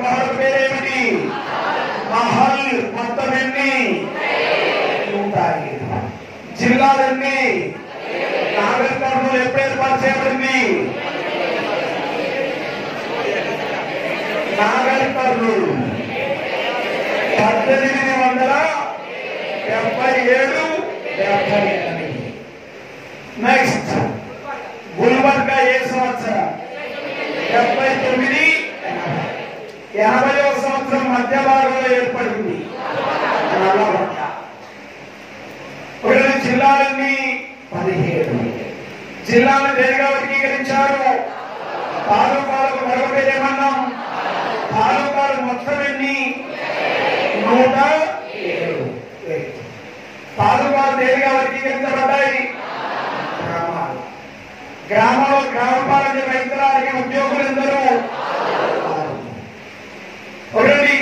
మహల్ పేరేమిటి? మహల్. మొత్తం ఎన్ని? 105. జిల్లాలన్నీ నాగర్ కర్నూలు ఎప్పుడు ఏర్పాటు చేయబడింది? నాగర్ కర్నూలు 1877. నెక్స్ట్ గుల్బర్గా ఏ సంవత్సరం? 79. 80వ సంవత్సరం మధ్య భాగంలో ఏర్పడింది నల్లగొండ. జిల్లాలన్నీ 17. జిల్లాలను దేనిగా వర్గీకరించారు? తాలూకాలకు మరొక పేరు ఏమన్నాం? తాలూకాలు మొత్తం ఎన్ని? 107. తాలూకాలు దేనిగా వర్గీకరించబడ్డాయి? గ్రామాలు. గ్రామంలో గ్రామ పాలన నిర్వహించడానికి ఉద్యోగులు ఎందరూ? ఒకటి.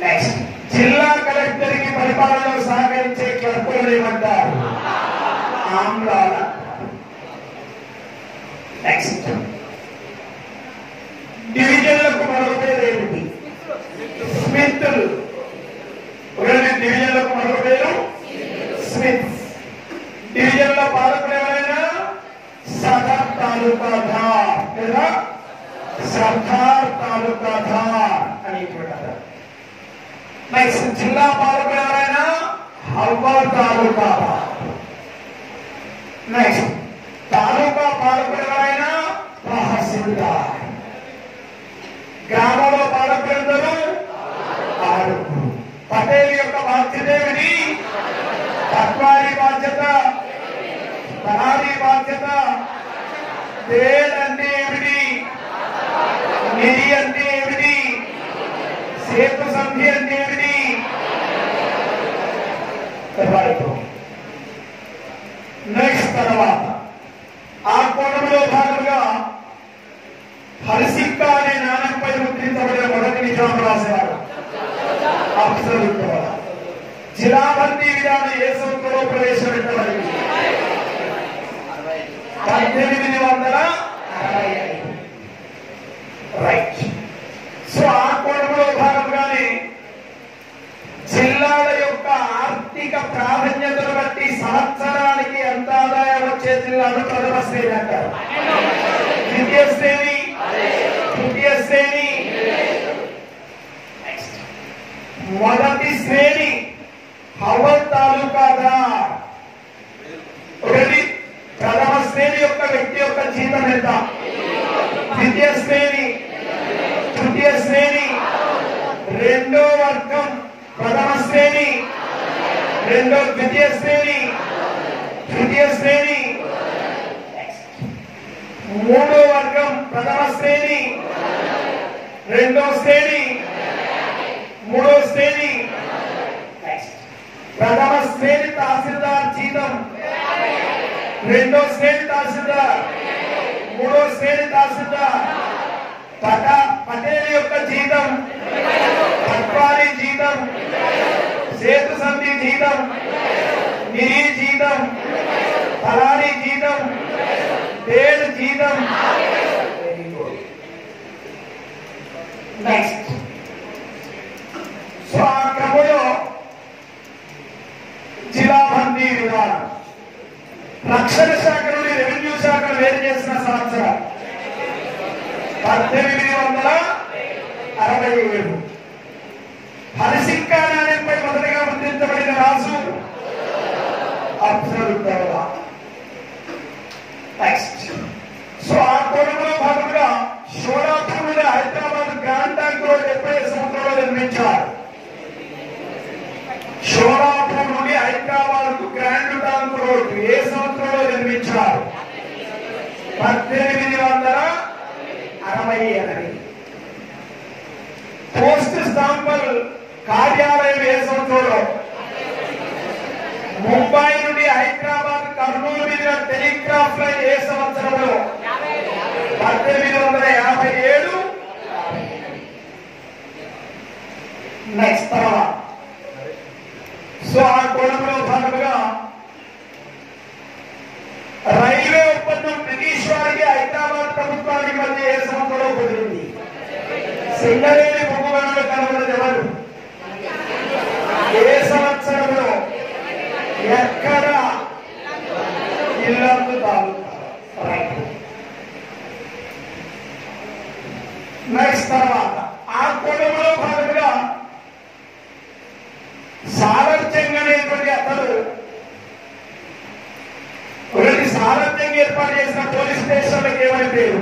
నెక్స్ట్ జిల్లా కలెక్టర్ కి పరిపాలనలో సహకరించే క్లర్కులు ఏమంటారు? ఆమ్లాల. నెక్స్ట్ డివిజన్లకు మరొక పేరు ఏమిటి? స్మిత్లు. డివిజన్లకు మరొక పేరు స్మిత్. డివిజన్ల పాలకులు ఎవరైనా సదర్ తాలూకాదార్ లేదా సర్దార్ తాలూకాదార్ అని అంటారు. నెక్స్ట్ జిల్లా పాలకులు ఎవరైనా హల్వార్ తాలూకాదార్. నెక్స్ట్ తాలూకా పాలకులు ఎవరైనా తహసీల్దార్. గ్రామంలో పాలకులు ఎందరూ? 6. పటేల్ యొక్క బాధ్యత ఏమిటి? పట్వారీ బాధ్యత, తలారీ బాధ్యత. తేడ్ అంటే ఏమిటి? నిధి అంటే ఏమిటి? సేతు సంధి అంటే ఏమిటి? నెక్స్ట్ తర్వాత ఆ కోణంలో భాగంగా హరిసిక్క అనే నాణ్యంపై ముద్రించబడిన మొదటి నిజాం రాశారు. జిలాబందీ విధానం ఏ సంవత్సరంలో ప్రవేశపెట్టబడింది? 1865. రైట్. సో ఆ కోణంలో భాగంగానే జిల్లాల యొక్క ఆర్థిక ప్రాధాన్యతను బట్టి సంవత్సరానికి ఎంత ఆదాయం వచ్చే జిల్లాను ప్రథమ శ్రేణి అంటారు. ద్వితీయ శ్రేణి, తృతీయ శ్రేణి. మొదటి శ్రేణి హవల్ తాలూకాదార్. ఒకటి ప్రథమ శ్రేణి యొక్క వ్యక్తి యొక్క జీతం ఎంత? ద్వితీయ శ్రేణి, తృతీయ శ్రేణి. రెండో వర్గం ప్రథమ శ్రేణి, రెండో ద్వితీయ శ్రేణి, తృతీయ శ్రేణి. మూడో వర్గం ప్రథమ శ్రేణి, రెండో శ్రేణి, మూడో శ్రేణి. ప్రథమ శ్రేణి తహసీల్దార్ జీతం, రెండో శ్రేణి తహసీల్దార్, మూడో శ్రేణి తహసీల్దార్. పటేల్ యొక్క జీతం, పట్వారీ జీతం, సేతు సంధి జీతం, నిధి జీతం, తలారీ జీతం, తేడ్ జీతం. నెక్స్ట్ సో ఆ క్రమంలో జిలాబందీ విధానం రక్షణ శాఖ నుండి రెవెన్యూ శాఖను వేరు చేసిన సంవత్సరం 1867. హరిసిక్క నాణ్యంపై మొదటగా ముద్రించబడిన రాజు అఫ్జలుద్దౌలా. నెక్స్ట్ సో ఆ కోణంలో భాగంగా షోలాపూర్ నుండి హైదరాబాద్ గ్రాండ్ ట్యాంక్ రోడ్ ఎప్పుడు ఏ సంవత్సరంలో నిర్మించారు? షోలాపూర్ నుండి హైదరాబాద్ కు గ్రాండ్ ట్యాంక్ రోడ్ ఏ సంవత్సరంలో నిర్మించారు? 1868. పోస్ట్ స్టాంపర్ కార్యాలయం ఏ సంవత్సరంలో? ముంబై నుండి హైదరాబాద్ కర్నూలు మీద టెలిగ్రాఫ్ లైన్ ఏ సంవత్సరంలో? 1857. నెక్స్ట్ తర్వాత సో ఆ కోణంలో భాగంగా రైల్వే ఒప్పందం బ్రిటిష్ వారికి హైదరాబాద్ ప్రభుత్వానికి మధ్య ఏ సంవత్సరంలో కుదిరింది? సింగరేణి బొగ్గు గనులు కనుగొన్నది ఎవరు? ఏ సంవత్సరంలో ఎక్కడ? ఇల్లందు తాలూకా. నెక్స్ట్ తర్వాత ఆ కుటుంబంలో భాగంగా సారథ్యం అనేటువంటి అతడు ఒకటి సారథ్యం ఏర్పాటు చేసిన పోలీస్ స్టేషన్లకు ఏమని పేరు?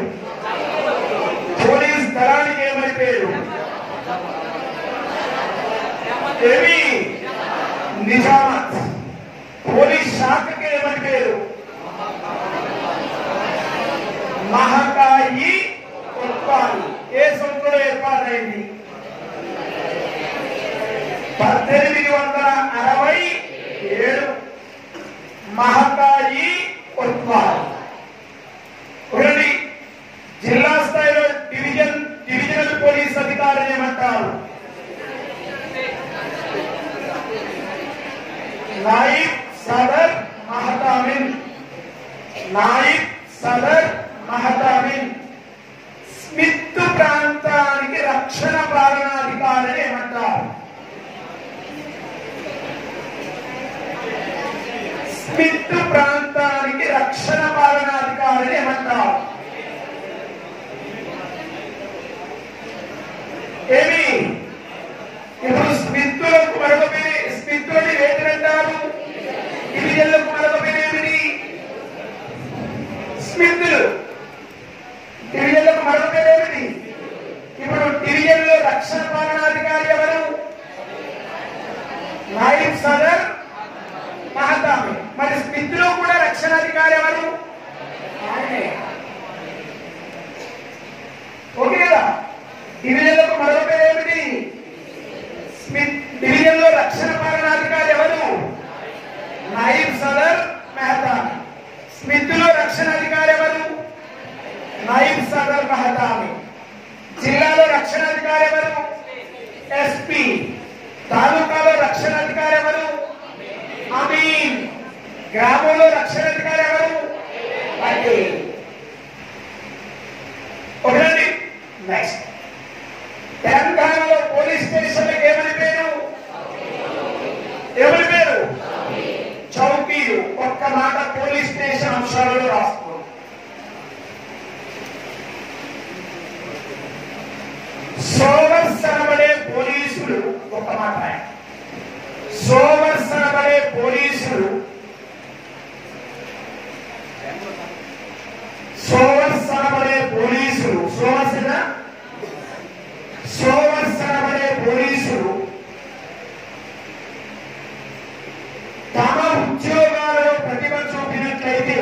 పోలీస్ దళానికి ఏమని పేరు? ఏమి? నిజామత్. పోలీస్ శాఖకి ఏమని పేరు? మహకాయి ఉత్పాది. ఏ సంవత్సరంలో ఏర్పాటైంది? 1867. మహకాయి ఉత్పాది. ఒకటి జిల్లా స్థాయిలో డివిజనల్ పోలీస్ అధికారిని ఏమంటారు? నాయిబ్ సదర్ మహతామిన్. నాయిబ్ సదర్ మహతామిన్. స్మిత్ ప్రాంతానికి రక్షణ పాలనాధికారిని ఏమంటారు? స్మిత్ ప్రాంతానికి రక్షణ పాలనాధికారిని ఏమంటారు? ఏమి? ఇప్పుడు స్మిత్తులకు మరొక పేరు, స్మిత్తులని వేటినంటారు? డివిజన్లకు మరొక పేరు ఏమిటి? స్మిత్తులు. డివిజన్లకు మరొక పేరు ఏమిటి? ఇప్పుడు డివిజన్ లో రక్షణ పాలనాధికారి ఎవరు? నాయిబ్ సదర్ మహతామి. మరి స్మిత్తులో కూడా రక్షణాధికారి ఎవరు? ఓకే కదా? డివిజన్లకు మరొక పేరు ఏమిటి? స్మిత్. డివిజన్ లో రక్షణ పాలనాధికారి ఎవరు? నాయిబ్ సదర్ మహతామి. స్మిత్ లో రక్షణాధికారి ఎవరు? నాయిబ్ సదర్ మహతామి. జిల్లాలో రక్షణాధికారి ఎవరు? ఎస్పీ. తాలూకాలో రక్షణాధికారి ఎవరు? అమీన్. గ్రామంలో రక్షణాధికారి ఎవరు? ఒకటి. నెక్స్ట్ తెలంగాణలో పోలీస్ స్టేషన్లకు ఏమని పేరు? ఎవరి పేరు? చౌకీలు. ఒక్క మాట పోలీస్ స్టేషన్ అంశాలలో రాసుకో. సోవర్స్ అనబడే పోలీసులు, ఒక్క మాట సోవర్స్ అనబడే పోలీసులు, సోవర్స్ అనబడే పోలీసులు, సోవర్స్ అనబడే పోలీసులు తమ ఉద్యోగాలలో ప్రతిభ చూపినట్లయితే,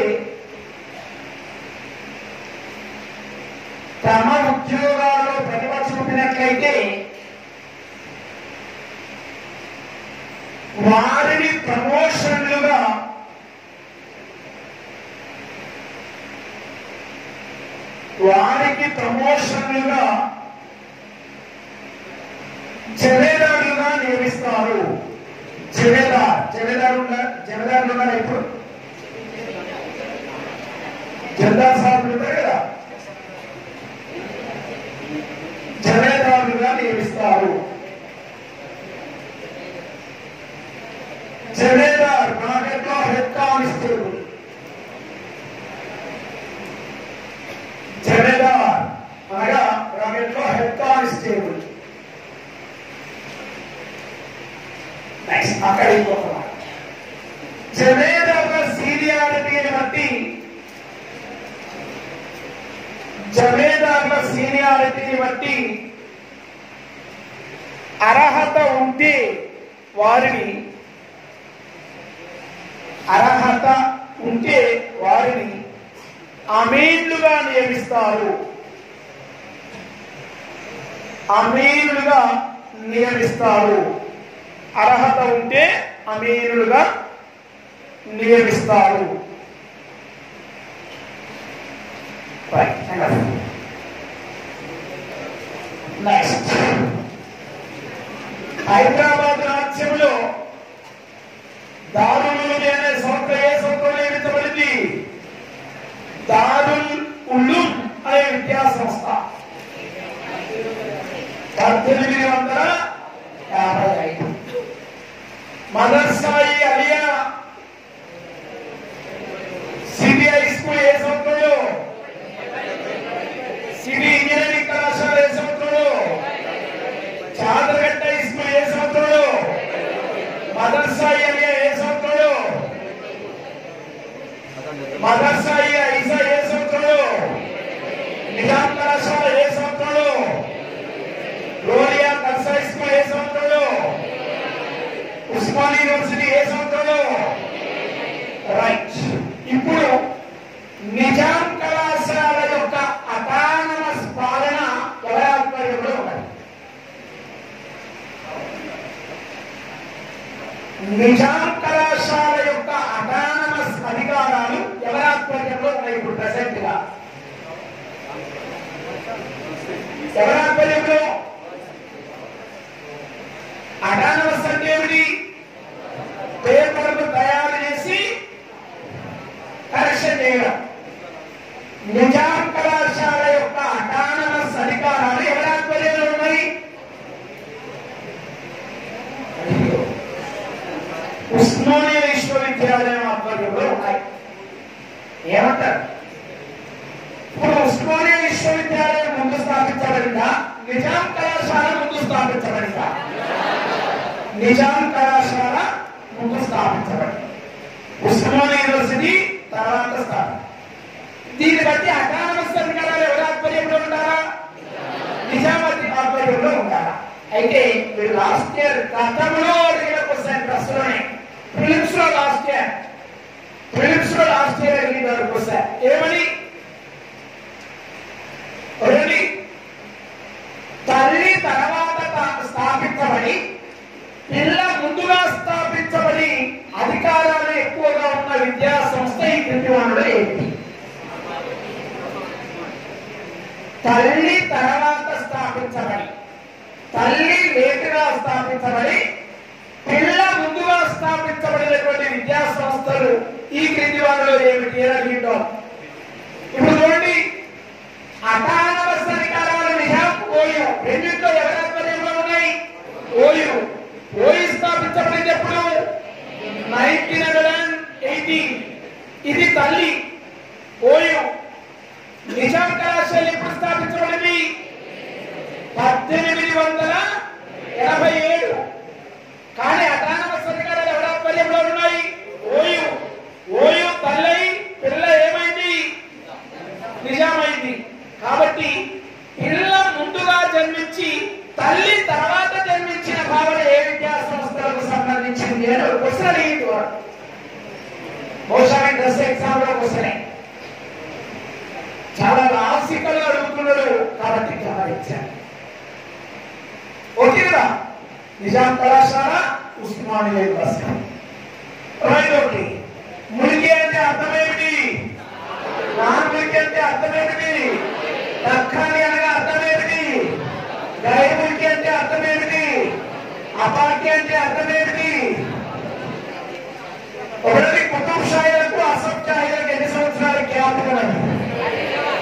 తమ ఉద్యోగాలలో ప్రతిభ చూపినట్లయితే వారిని ప్రమోషన్లుగా జమేదారులుగా నియమిస్తారు. జమేదారులుగా ఇప్పుడు జమీదార్ సాహెబ్ ఉంటారు కదా, జమేదారులుగా నియమిస్తారు. జమేదార్ మార్కెట్లో హెడ్ కానిస్టేబుల్. జమేదార్ అనగా రాకెట్లో హెడ్ కానిస్టేబుల్. నెక్స్ట్ అక్కడ ఇంకొక జమేదార్ల సీనియారిటీని బట్టి, జమేదార్ల సీనియారిటీని బట్టి అర్హత ఉంటే వారిని అమీన్లుగా నియమిస్తారు. అమీనులుగా నియమిస్తారు. అర్హత ఉంటే అమీనులుగా నియమిస్తారు. నెక్స్ట్ హైదరాబాద్ రాజ్యంలో దారుల్ ఉలూమ్ అనే సంస్థ ఏ సంస్థ నియమించబడింది? దారుల్ ఉలూమ్ అనే విద్యా సంస్థ. 1855 Madrasa Aliya city high school ఏ సంవత్సరంలో, సిటీ ఇంజనీరింగ్ కళాశాల ఏ సంవత్సరంలో, చాదరగట్ట హై స్కూల్ ఏ సంవత్సరంలో, మదర్ సాయి అలియా ఏ సంవత్సరంలో, మదర్ సాయి ఐసా ఏ సంవత్సరంలో, నిజాం కళాశాల ఏ సంవత్సరంలో, రోలియా కల్సా స్కూల్ ఏ సంవత్సరంలో, ఉస్మానియా యూనివర్సిటీ ఏ సంవత్సరంలో. రైట్. ఇప్పుడు నిజాం కళాశాల యొక్క అటానమస్ పాలన ఎవరి ఆధ్వర్యంలో ఉన్నది? నిజాం కళాశాల యొక్క అటానమస్ అధికారాలు ఎవరి ఆధ్వర్యంలో ఉన్నాయి? ఇప్పుడు ప్రెసెంట్ గా ఎవరి ఆధ్వర్యంలో? అటానమస్ అంటే ఏమిటి? పేపర్లు తయారు చేసి కరెక్షన్ చేయడం. నిజాం కళాశాల యొక్క అటానమస్ అధికారాలు ఎవరి ఆధ్వర్యంలో ఉన్నాయి? ఉస్మానియా విశ్వవిద్యాలయం ఆధ్వర్యంలో ఉన్నాయి. ఏమంటారు? ఇప్పుడు ఉస్మానియా విశ్వవిద్యాలయం ముందు స్థాపించబడిందా, నిజాం కళాశాల ముందు స్థాపించబడిందా? నిజాం కళాశాల ముందు స్థాపించబడింది. ఉస్మానియా యూనివర్సిటీ తర్వాత స్థాపన. దీన్ని బట్టి అటానమస్ అధికారాలు ఎవరి ఆధ్వర్యంలో ఉంటారా? నిజామాబాద్ ఆధ్వర్యంలో ఉంటారా? అయితే మీరు లాస్ట్ ఇయర్ గతంలో అడిగిన క్వశ్చన్ ప్రశ్నలోనే ప్రిలిమ్స్ లో లాస్ట్ ఇయర్ అడిగిన క్వశ్చన్ ఏమని? తల్లి తర్వాత స్థాపించబడి పిల్ల ముందుగా స్థాపించబడి అధికారాలు ఎక్కువగా ఉన్న విద్యా సంస్థ ఈ క్రింది వాటిలో ఏంటి? తల్లి తర్వాత స్థాపించబడి, తల్లి లేటుగా స్థాపించబడి పిల్ల ముందుగా స్థాపించబడినటువంటి విద్యా సంస్థలు ఈ క్రింది వాటిలో ఏమిటి అని అడిగింటాం. ఇప్పుడు చూడండి, అటానమస్ అధికారాలు నిజాం, ఓయూ రెండింటిలో ఎవరి ఆధ్వర్యంలో ఉన్నాయి? ఓయూ స్థాపించబడింది ఎప్పుడు? 1918. ఇది తల్లి ఓయూ. నిజాం కళాశాల ఎప్పుడు స్థాపించబడింది? 1887. కానీ అటానమస్ అధికారాలు ఎవరి ఆధ్వర్యంలో ఉన్నాయి? ఓయూ తల్లి, పిల్ల ఏమైంది? నిజామైంది. కాబట్టి పిల్ల ముందుగా జన్మించి తల్లి తర్వాత జన్మించిన భావన ఏ విద్యా సంస్థలకు సంబంధించింది అని ఒక క్వశ్చన్ అడిగింది. బహుశా డ్రెస్ ఎగ్జామ్ లో క్వశ్చనే చాలా లాజికల్ గా అడుగుతున్నాడు కాబట్టి గమనించాను. ఓకే కదా? నిజాం కళాశాల, ఉస్మానియా యూనివర్సిటీ. రైట్. ఓకే. మురికి అంటే అర్థమేమిటి? నాన్ మురికి అంటే అర్థమేమిటి? దక్కని అనగా అర్థమేమిటి? గైమురికి అంటే అర్థమేమిటి? అపాకి అంటే అర్థమేమిటి? ఒకటి కుతుబ్ షాహీలకు అసఫ్ జాహీలకు ఎన్ని సంవత్సరాలు గ్యాప్ ఉన్నది?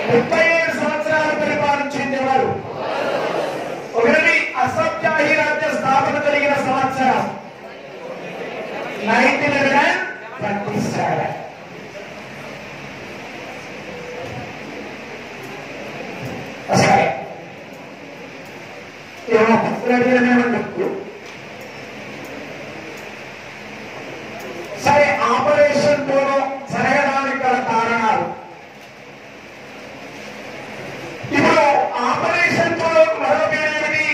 37 సంవత్సరాలు పరిపాలించింది వారు. ఒకటి అసఫ్ జాహీ రాజ్య స్థాపన కలిగిన సంవత్సరం 1927. సరే, ఏమో చెప్పు. సరే, ఆపరేషన్ పోలో జరగడానికి గల కారణాలు. ఇప్పుడు ఆపరేషన్ పోలో మరో పేరేమిటి?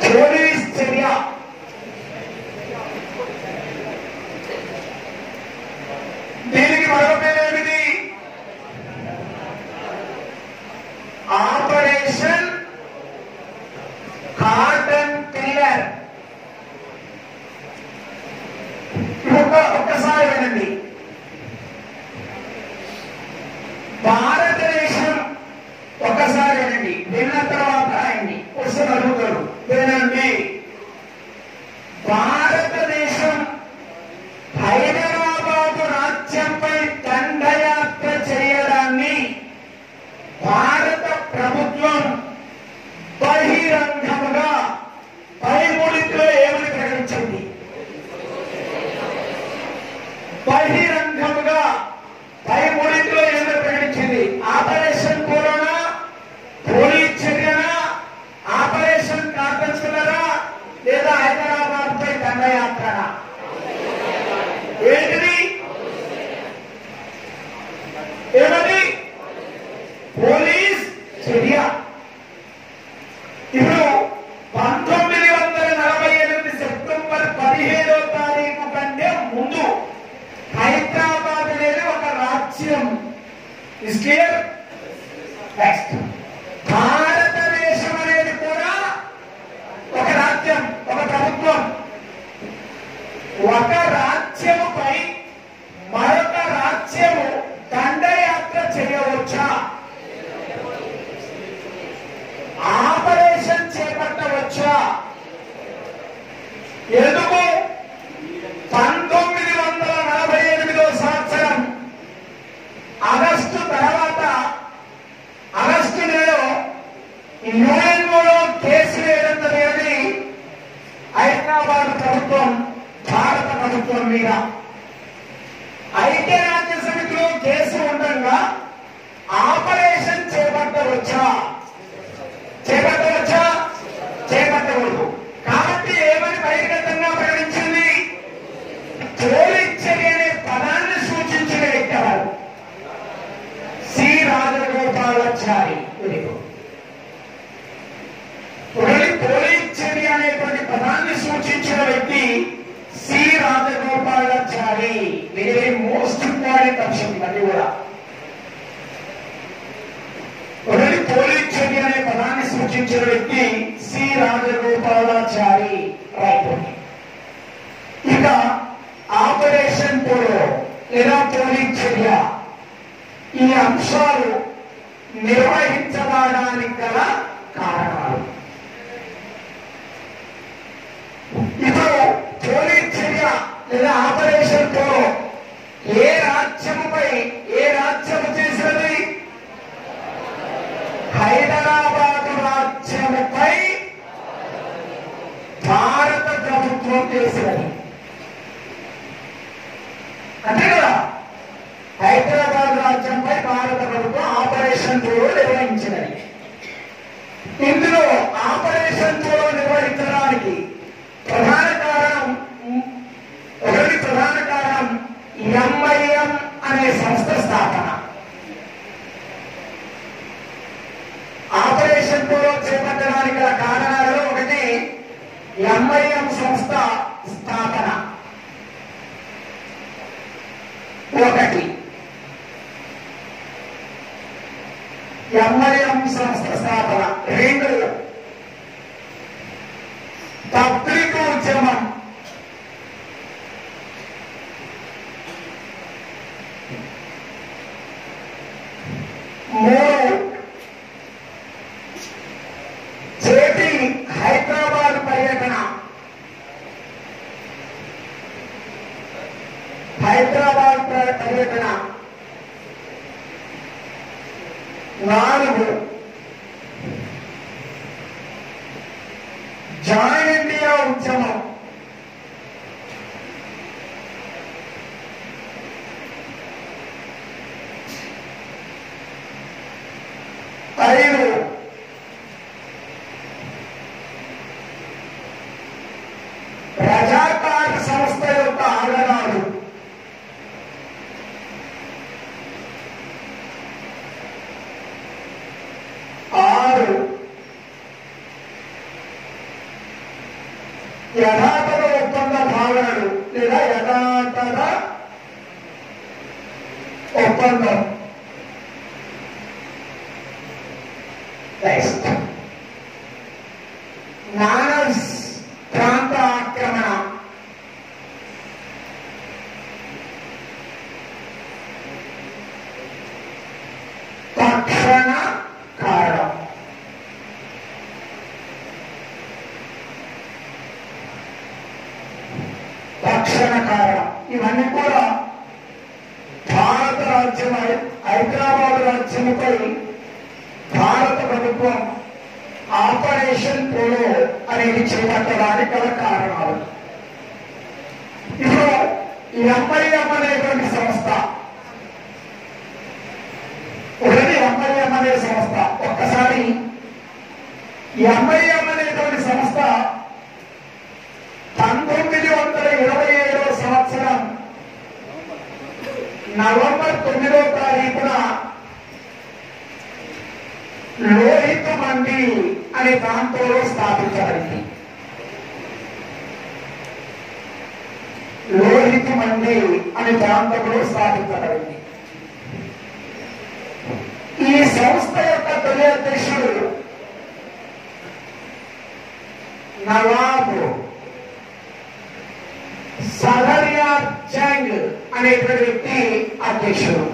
పోలీస్ చర్య. దీనికి మరో పేరేమిటి? Operation cotton pillar. ఒక్కసారి వినండి. భారతదేశం, ఒక్కసారి వినండి, విన్న తర్వాత అయింది క్వశ్చన్ అడుగుతారు. వినండి. భారతదేశం హైదరాబాదు రాజ్యంపై దండయాత్ర చేయడాన్ని భారత ప్రభుత్వం బహిరంగముగా పై మూడింటిలో ఏమని ప్రకటించింది? బహిరంగముగా పై మూడింటిలో ఏమని ప్రకటించింది? ఆపరేషన్ కరోనా, పోలీస్ చర్యనా, ఆపరేషన్ కార్పొరేషనరా, లేదా హైదరాబాద్ పై దండయాత్రనా? ఏంటిది? ఏమది? పోలీస్ చర్య. ఇప్పుడు 1948 సెప్టెంబర్ 17వ తారీఖు కంటే ముందు హైదరాబాద్ అనేది ఒక రాజ్యం. Is clear? నెక్స్ట్, భారతదేశం అనేది కూడా ఒక రాజ్యం, ఒక ప్రభుత్వం. ఒక రాజ్యముపై మరొక రాజ్యము దండయాత్ర చేయవచ్చా? ఆపరేషన్ చేపట్టవచ్చా? ఎందుకు? 1948వ సంవత్సరం ఆగస్టు తర్వాత, ఆగస్టు నెలలో యుఎన్ఓలో కేసు వేయడం జరిగింది హైదరాబాద్ ప్రభుత్వం భారత ప్రభుత్వం మీద. ఐక్యరాజ్య సమితిలో కేసు ఉండగా ఆపరేషన్ చేపట్టవచ్చా? చేపట్టవచ్చా? చేపట్టకూడదు. కాబట్టి ఏమని బహిర్గతంగా ప్రకటించింది? పోలీస్ చర్య అనే పదాన్ని సూచించిన వ్యక్తి వారు సి రాజగోపాలాచారి. పోలీస్ చర్య అనేటువంటి పదాన్ని సూచించిన వ్యక్తి C Rajagopalachari. Very most important అంశం అది కూడా. పోలీస్ చర్య అనే పదాన్ని సూచించిన వ్యక్తి సి రాజగోపాలాచారి. రైట్. ఇక ఆపరేషన్ పోలో లేదా పోలీస్ చర్య, ఈ అంశాలు నిర్వహించబడడానికి గల కారణాలు. ఇప్పుడు పోలీస్ చర్య లేదా ఆపరేషన్ పోలో ఏ రాజ్యముపై, ఏ రాజ్యము చేసినది? హైదరాబాద్ రాజ్యముపై భారత ప్రభుత్వం చేసినది. అంతే కదా? హైదరాబాద్ రాజ్యంపై భారత ప్రభుత్వం ఆపరేషన్ పోలో నిర్వహించినది. ఇందులో ఆపరేషన్ పోలో నిర్వహించడానికి ప్రధాన కారణం ఎంఐఎం అనే సంస్థ స్థాపన. ఆపరేషన్ పోలో చేపట్టడానికి గల కారణాలలో ఒకటి ఎంఐఎం సంస్థ స్థాపన, ఒకటి ఎంఐఎం సంస్థ స్థాపన, రెండు పబ్లిక్ ఉద్యమం, మూడు జేపీ హైదరాబాద్ పర్యటన. హైదరాబాద్ పర్యటన. నాలుగు జాయిన్ ఇండియా ఉద్యమం. ఐదు రజాకార్ సంస్థ యొక్క ఆగడాలు. ఆరు యథాతథ ఒప్పంద భావనలు లేదా యథాతథ ఒప్పందం. నానస్ ప్రాంత ఆక్రమణ. తక్షణ కారణం. తక్షణ కారణం. ఇవన్నీ కూడా భారత రాజ్యం హైదరాబాద్ రాజ్యముపై భారత ప్రభుత్వం ఆపరేషన్ పోలో అనేది చేపట్టడానికి గల కారణాలు. ఇప్పుడు ఎంఐఎం అనేటువంటి సంస్థ, ఒకటి ఎంఐఎం అనే సంస్థ, ఒక్కసారి ఎంఐఎం అనేటువంటి సంస్థ 1927వ సంవత్సరం నవంబర్ 9వ తారీఖున లోహిత మండి అనే ప్రాంతంలో స్థాపించబడింది. లోహిత మండి అనే ప్రాంతంలో స్థాపించబడింది. ఈ సంస్థ యొక్క తొలి అధ్యక్షుడు నవాబ్ సదర్యార్ జంగ్ అనేటువంటి వ్యక్తి అధ్యక్షుడు.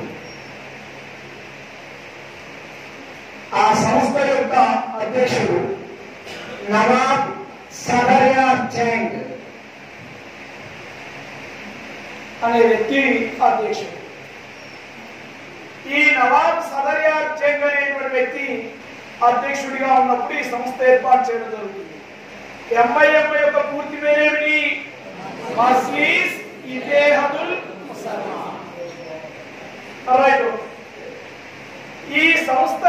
ఆ సంస్థ యొక్క అధ్యక్షుడు నవాబ్ సదర్యార్ జంగ్ అనే వ్యక్తి అధ్యక్షుడు. ఈ నవాబ్ సదర్యార్ జంగ్ అనేటువంటి వ్యక్తి అధ్యక్షుడిగా ఉన్నప్పుడు ఈ సంస్థ ఏర్పాటు చేయడం జరుగుతుంది. ఎంఐఎం యొక్క పూర్తి పేరేమిటి? మజ్లిస్ ఇత్తెహాదుల్ ముసల్మాన్. ఈ సంస్థ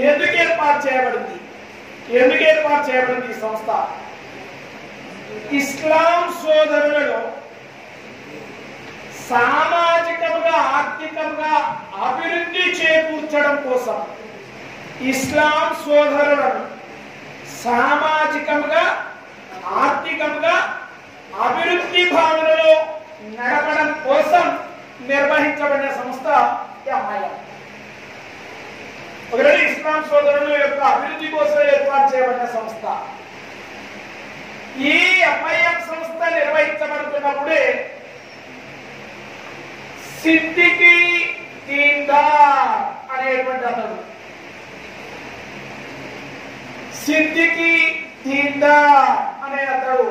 ఎందుకు ఏర్పాటు చేయబడింది? ఈ సంస్థ ఇస్లాం సోదరులలో సామాజికంగా ఆర్థికంగా అభివృద్ధి చేకూర్చడం కోసం, ఇస్లాం సోదరులను సామాజికంగా ఆర్థికంగా అభివృద్ధి భావనలో నడపడం కోసం నిర్వహించబడిన సంస్థ ఎంఐఎం. ఒకటి ఇస్లాం సోదరుల యొక్క అభివృద్ధి కోసం ఏర్పాటు చేయబడిన సంస్థ. ఈ ఎంఐఎం సంస్థ నిర్వహించబడుతున్నప్పుడే సిద్దికి దీన్దార్ అనేటువంటి అతడు, సిద్దికి దీన్దార్ అనే అతడు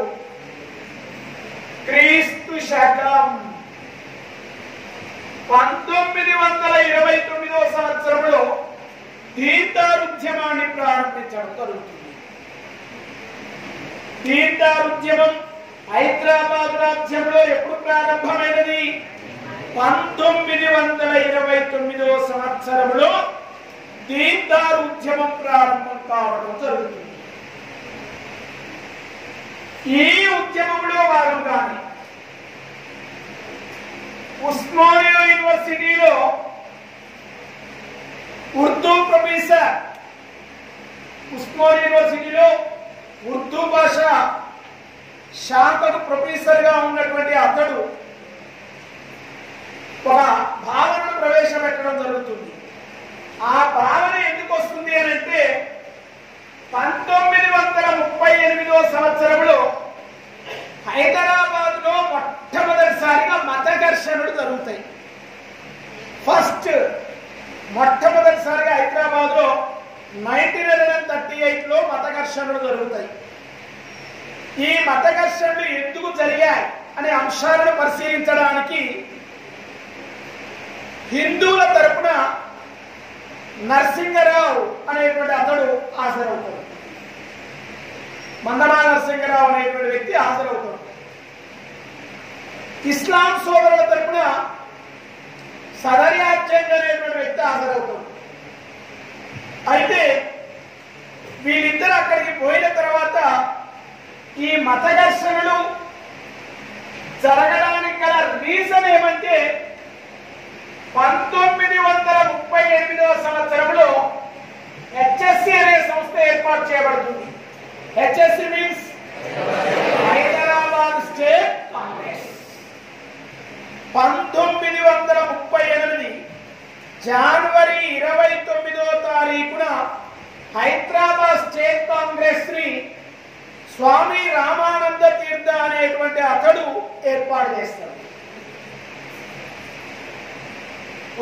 క్రీస్తు శకం 1929వ సంవత్సరంలో దీన్దార్ ఉద్యమాన్ని ప్రారంభించడం జరుగుతుంది. దీన్దార్ ఉద్యమం హైదరాబాద్ రాజ్యంలో ఎప్పుడు ప్రారంభమైనది? 1929వ సంవత్సరంలో దీన్దార్ ఉద్యమం ప్రారంభం కావడం జరుగుతుంది. ఈ ఉద్యమంలో భాగంగానే ఉస్మానియా యూనివర్సిటీలో ఉర్దూ ప్రొఫెసర్, ఉస్మానియా యూనివర్సిటీలో ఉర్దూ భాష శాఖకు ప్రొఫెసర్ గా ఉన్నటువంటి అతడు ఒక భావనను ప్రవేశపెట్టడం జరుగుతుంది. ఆ భావన ఎందుకు వస్తుంది అని అంటే 1938వ సంవత్సరంలో హైదరాబాద్ లో మొట్టమొదటిసారిగా మత ఘర్షణలు జరుగుతాయి. మొట్టమొదటిసారిగా హైదరాబాద్ లో 1938లో మత ఘర్షణలు జరుగుతాయి. ఈ మత ఘర్షణలు ఎందుకు జరిగాయి అనే అంశాలను పరిశీలించడానికి హిందువుల తరపున నరసింగరావు అనేటువంటి అతడు హాజరవుతాడు. మందమా నరసింగరావు అనేటువంటి వ్యక్తి హాజరవుతాడు. ఇస్లాం సోదరుల తరపున సదర్యార్ జంగ్ అనేటువంటి వ్యక్తి హాజరవుతాడు. అయితే వీళ్ళిద్దరు అక్కడికి పోయిన తర్వాత ఈ మత ఘర్షణలు జరగడానికి గల రీజన్ ఏమంటే 1938వ సంవత్సరంలో హెచ్ఎస్సి అనే సంస్థ ఏర్పాటు చేయబడుతుంది. HSC means Hyderabad state Congress. 1938 జనవరి 29వ తారీఖున హైదరాబాద్ స్టేట్ కాంగ్రెస్ ని స్వామి రామానంద తీర్థ అనేటువంటి అతడు ఏర్పాటు చేస్తాడు.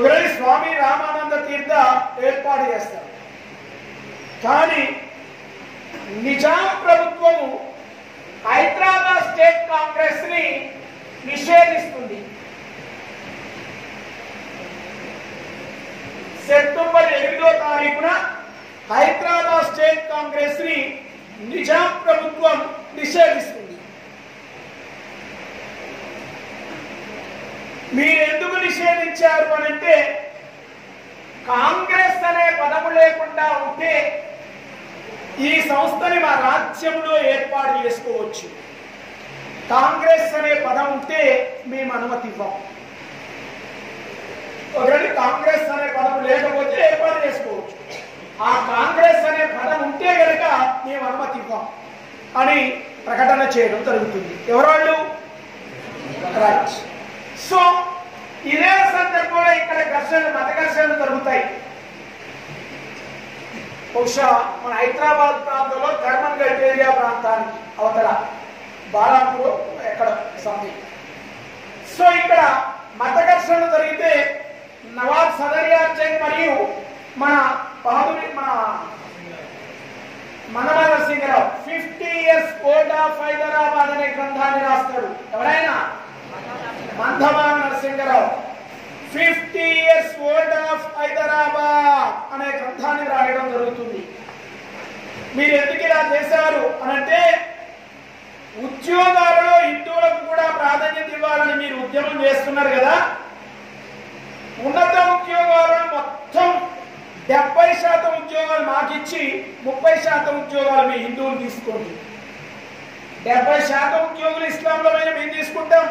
ఒకటి స్వామి రామానంద తీర్థ ఏర్పాటు చేస్తారు. కానీ నిజాం ప్రభుత్వము హైదరాబాద్ స్టేట్ కాంగ్రెస్ ని నిషేధిస్తుంది. సెప్టెంబర్ 8వ తారీఖున హైదరాబాద్ స్టేట్ కాంగ్రెస్ ని నిజాం ప్రభుత్వం నిషేధిస్తుంది. మీరెందుకు నిషేధించారు అనంటే, కాంగ్రెస్ అనే పదము లేకుండా ఉంటే ఈ సంస్థని మా రాజ్యంలో ఏర్పాటు చేసుకోవచ్చు. కాంగ్రెస్ అనే పదం ఉంటే మేము అనుమతి ఇవ్వం. ఒకటి కాంగ్రెస్ అనే పదం లేకపోతే ఏర్పాటు చేసుకోవచ్చు. ఆ కాంగ్రెస్ అనే పదం ఉంటే కనుక మేము అనుమతి ఇవ్వం అని ప్రకటన చేయడం జరుగుతుంది. ఎవరు? రైట్. సో ఇదే సందర్భంలో ఇక్కడ ఘర్షణలు, మత ఘర్షణలు జరుగుతాయి. బహుశా మన హైదరాబాద్ ప్రాంతంలో ధర్మన్ గట్ ఏరియా ప్రాంతానికి అవతల బాలాపూర్ ఎక్కడ సంథింగ్. సో ఇక్కడ మత ఘర్షణలు జరిగితే నవాబ్ సదర్యార్ జంగ్ మరియు మన బహదూరి మనమా Narasimharao 50 years court of Hyderabad అనే గ్రంథాన్ని రాస్తాడు. ఎవరైనా? మంధమా Narasimharao 50 years court of Hyderabad అనే గ్రంథాన్ని రాయడం జరుగుతుంది. మీరు ఎందుకు ఇలా చేశారు అనంటే, ఉద్యోగాలలో హిందువులకు కూడా ప్రాధాన్యత ఇవ్వాలని మీరు ఉద్యమం చేస్తున్నారు కదా. ఉన్నత ఉద్యోగాలను మొత్తం 70% ఉద్యోగాలు మాకిచ్చి 30% ఉద్యోగాలు మీ హిందువులు తీసుకోండి. 70% ఉద్యోగులు ఇస్లాంలో మేము తీసుకుంటాం,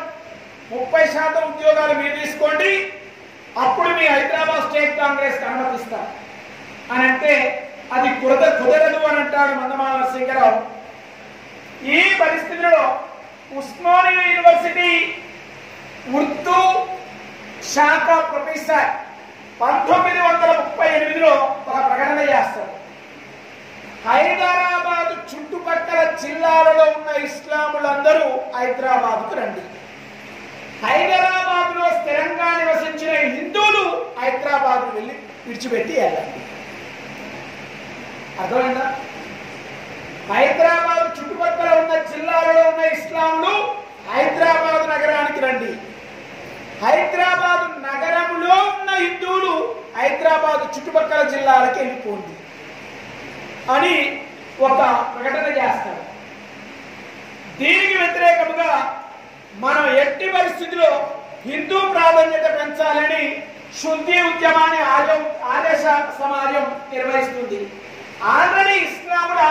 30% ఉద్యోగాలు మీరు తీసుకోండి, అప్పుడు మీ హైదరాబాద్ స్టేట్ కాంగ్రెస్ అనుమతిస్తాం అని అంటే అది కుదరదు అని అంటాడు మందమాల నరసింహరావు. ఈ పరిస్థితుల్లో ఉస్మానియా యూనివర్సిటీ ఉర్దూ శాఖ ప్రొఫెసర్ 1938లో ఒక ప్రకటన చేస్తారు. హైదరాబాద్ చుట్టుపక్కల జిల్లాలలో ఉన్న ఇస్లాములందరూ హైదరాబాద్కు రండి. హైదరాబాద్ లో స్థిరంగా నివసించిన హిందువులు హైదరాబాద్ వెళ్ళి విడిచిపెట్టి వెళ్ళండి. అర్థమైందా? హైదరాబాద్ చుట్టుపక్కల ఉన్న జిల్లాలలో ఉన్న ఇస్లాంలు హైదరాబాద్ నగరానికి రండి. హైదరాబాద్ నగరంలో ఉన్న హిందువులు హైదరాబాద్ చుట్టుపక్కల జిల్లాలకు వెళ్ళిపోండి అని ఒక ప్రకటన చేస్తారు. దీనికి వ్యతిరేకంగా మనం ఎట్టి పరిస్థితిలో హిందూ ప్రాధాన్యత పెంచాలని శుద్ధి ఉద్యమాన్ని ఆదేశ సమాజం నిర్వహిస్తుంది. ఆల్రెడీ ఇస్లాములు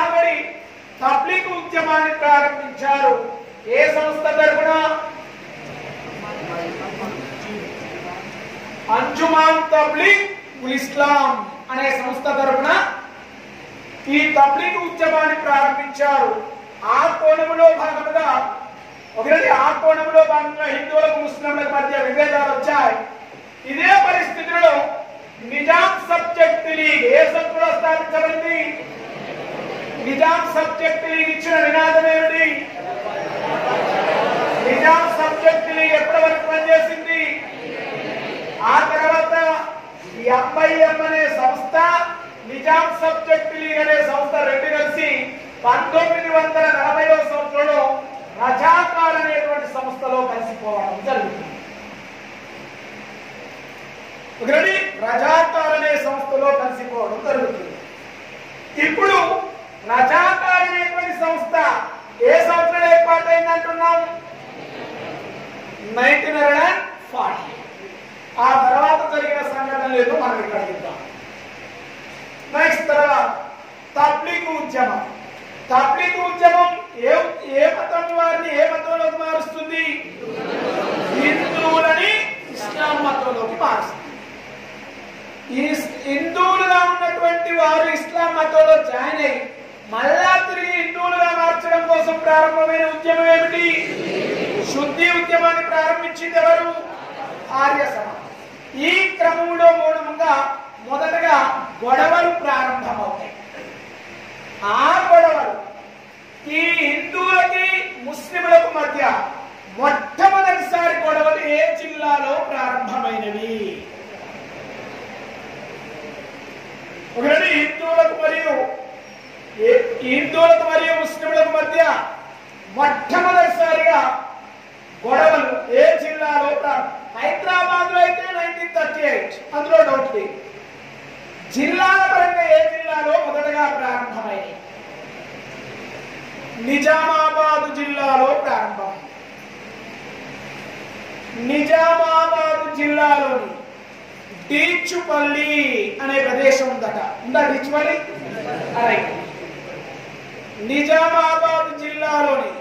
తబ్లీగ్ ఉద్యమాన్ని ప్రారంభించారు. ఏ సంస్థ తరపున? అంజుమాన్ తబ్లీగ్ ఉల్ ఇస్లాం అనే సంస్థ తరపున ఈ తబ్లీగ్ ఉద్యమాన్ని ప్రారంభించారు. ఆ కోణంలో భాగంగా హిందువులకు ముస్లింలకు మధ్య విభేదాలు వచ్చాయి. ఇదే పరిస్థితుల్లో నిజాం సబ్జెక్ట్ లీగ్ ఏ సంస్థలో స్థాపించబడింది? నిజాం సబ్జెక్ట్ లీగ్ ఇచ్చిన నినాదం ఏమిటి? నిజాం సబ్జెక్ట్ లీగ్ ఎప్పటి వరకు పనిచేసింది? ఆ తర్వాత ఎంఐఎం అనే సంస్థ, నిజాం సబ్జెక్ట్ లీగ్ అనే సంస్థ రెండు కలిసి 1940వ సంవత్సరంలో రజాకార్ అనేటువంటి సంస్థలో కలిసిపోవడం జరుగుతుంది. రజాకార్ అనే సంస్థలో కలిసిపోవడం జరుగుతుంది. ఇప్పుడు రజాకార్ అనేటువంటి సంస్థ ఏ సంవత్సరం ఏర్పాటైంది అంటున్నాం? 1940. ఆ తర్వాత జరిగిన సంఘటన లేదు, మనం ఇక్కడ చూద్దాం. నెక్స్ట్ తర్వాత తబ్లీగ్ ఉద్యమం. తబ్లీగ్ ఉద్యమం ఏ మతం వారిని ఏ మతంలోకి మారుస్తుంది? హిందువులని ఇస్లాం మతంలోకి మారుస్తుంది. ఈ హిందువులుగా ఉన్నటువంటి వారు ఇస్లాం మతంలో జాయిన్ అయ్యి మళ్ళా తిరిగి హిందువులుగా మార్చడం కోసం ప్రారంభమైన ఉద్యమం ఏమిటి? శుద్ధి ఉద్యమాన్ని ప్రారంభించింది ఎవరు? ఆర్య సమాజం. ఈ క్రమంలో మూలంగా మొదటగా గొడవలు ప్రారంభమవుతాయి. ఆ గొడవలు ఈ హిందువులకి ముస్లింలకు మధ్య మొట్టమొదటిసారి గొడవలు ఏ జిల్లాలో ప్రారంభమైనవి? ఒకటి హిందువులకు మరియు ముస్లింలకు మధ్య మొట్టమొదటిసారిగా గొడవలు ఏ జిల్లాలో? హైదరాబాద్ లో అయితే 1938, అందులో డౌట్ లేదు. జిల్లాల పరంగా ఏ జిల్లాలో మొదటగా ప్రారంభమైంది? నిజామాబాద్ జిల్లాలో ప్రారంభం. నిజామాబాద్ జిల్లాలోని డీచుపల్లి అనే ప్రదేశం ఉందట. ఉందా డీచుపల్లి? నిజామాబాద్ జిల్లాలోని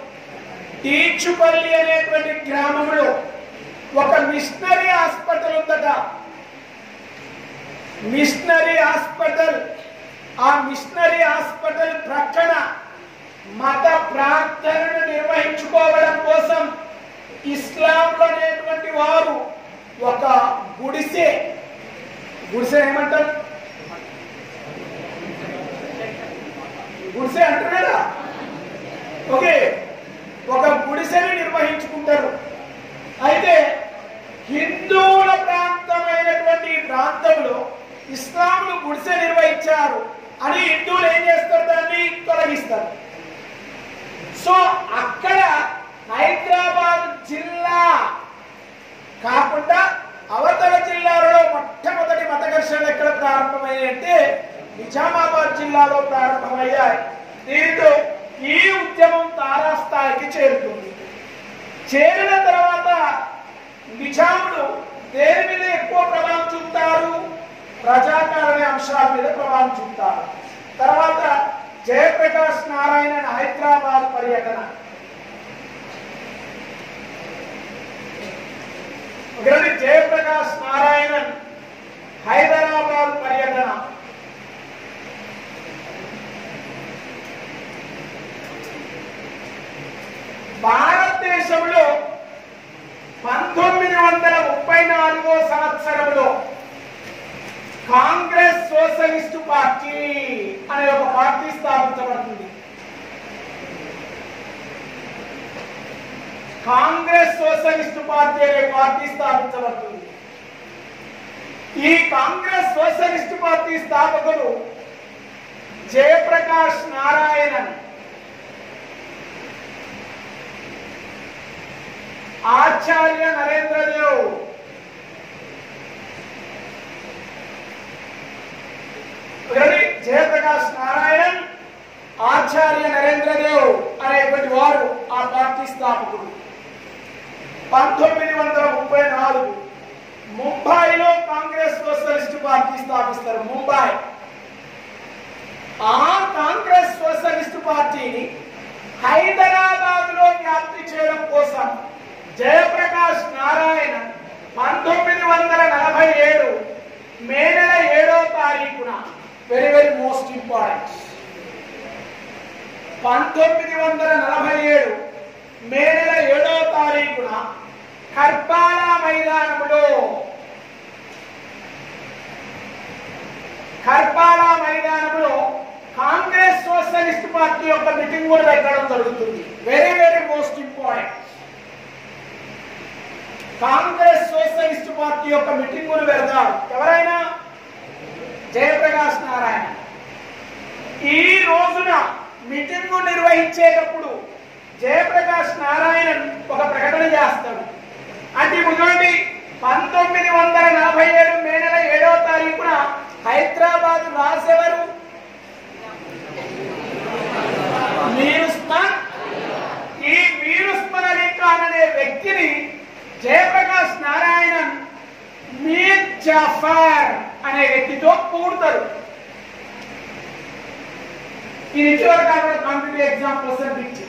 డీచుపల్లి అనేటువంటి గ్రామంలో ఒక మిషనరీ హాస్పిటల్ ఉందట. Machinery hospital. ఆ మిషనరీ హాస్పిటల్ ప్రక్కన మత ప్రార్థనను నిర్వహించుకోవడం కోసం ఇస్లాంలు అనేటువంటి వారు ఒక గుడిసె ఏమంటారు? గుడిసె అంటారు కదా. ఓకే, ఒక గుడిసెని నిర్వహించుకుంటారు. అయితే హిందువుల ప్రాంతమైనటువంటి ప్రాంతంలో ఇస్లాంలు గుడిసె నిర్వహించారు అని హిందువులు ఏం చేస్తారు? దాన్ని తొలగిస్తారు. సో అక్కడ హైదరాబాద్ జిల్లా కాకుండా అవతల జిల్లాలలో మొట్టమొదటి మత ఘర్షణలు ఎక్కడ ప్రారంభమయ్యాయంటే నిజామాబాద్ జిల్లాలో ప్రారంభమయ్యాయి. దీంతో ఈ ఉద్యమం తారాస్థాయికి చేరుతుంది. చేరిన తర్వాత నిజాములు దేని మీద ఎక్కువ ప్రభావం చూపుతారు? ప్రజాకారణ అంశాల మీద ప్రభావం చూపుతారు. తర్వాత జయప్రకాష్ నారాయణన్ హైదరాబాద్ పర్యటన. జయప్రకాష్ నారాయణన్ హైదరాబాద్ పర్యటన. భారతదేశంలో 1934 సంవత్సరంలో కాంగ్రెస్ సోషలిస్టు పార్టీ అనే ఒక పార్టీ స్థాపించబడుతుంది. కాంగ్రెస్ సోషలిస్టు పార్టీ అనే పార్టీ స్థాపించబడుతుంది. ఈ కాంగ్రెస్ సోషలిస్టు పార్టీ స్థాపకులు జయప్రకాష్ నారాయణన్, ఆచార్య నరేంద్రదేవ్, జయప్రకాష్ నారాయణన్, ఆచార్య నరేంద్రదేవ్ అనేటువంటి వారు ఆ పార్టీ స్థాపకుడు. 1934 ముంబైలో కాంగ్రెస్ సోషలిస్ట్ పార్టీ స్థాపిస్తారు. ముంబై. ఆ కాంగ్రెస్ సోషలిస్ట్ పార్టీని హైదరాబాద్ లో వ్యాప్తి చేయడం కోసం జయప్రకాష్ నారాయణన్ 1947 మే నెల 7వ తారీఖున వెరీ వెరీ మోస్ట్ ఇంపార్టెంట్ 1947 మే నెల 7వ తారీఖున కర్బాలా మైదానంలో కాంగ్రెస్ సోషలిస్ట్ పార్టీ యొక్క మీటింగ్ కూడా పెట్టడం జరుగుతుంది. Very very most important. Congress socialist party యొక్క మీటింగ్ కూడా పెడతారు ఎవరైనా? జయప్రకాష్ నారాయణ. ఈ రోజున మీటింగ్ నిర్వహించేటప్పుడు జయప్రకాష్ నారాయణన్ ఒక ప్రకటన చేస్తాడు. అంటే ముందుండి 1947 మే నెల 7వ తారీఖున హైదరాబాద్ రాసేవారు మీర్ ఉస్మాన్. ఈ మీర్ ఉస్మాన్ అలీ ఖాన్ అనే వ్యక్తిని జయప్రకాష్ నారాయణన్ మీర్ జాఫర్ అనే వ్యక్తితో పొగుడతారు. ఈ ఇటీవల కాంపిటేటివ్ ఎగ్జామ్ కోసం పిచ్చి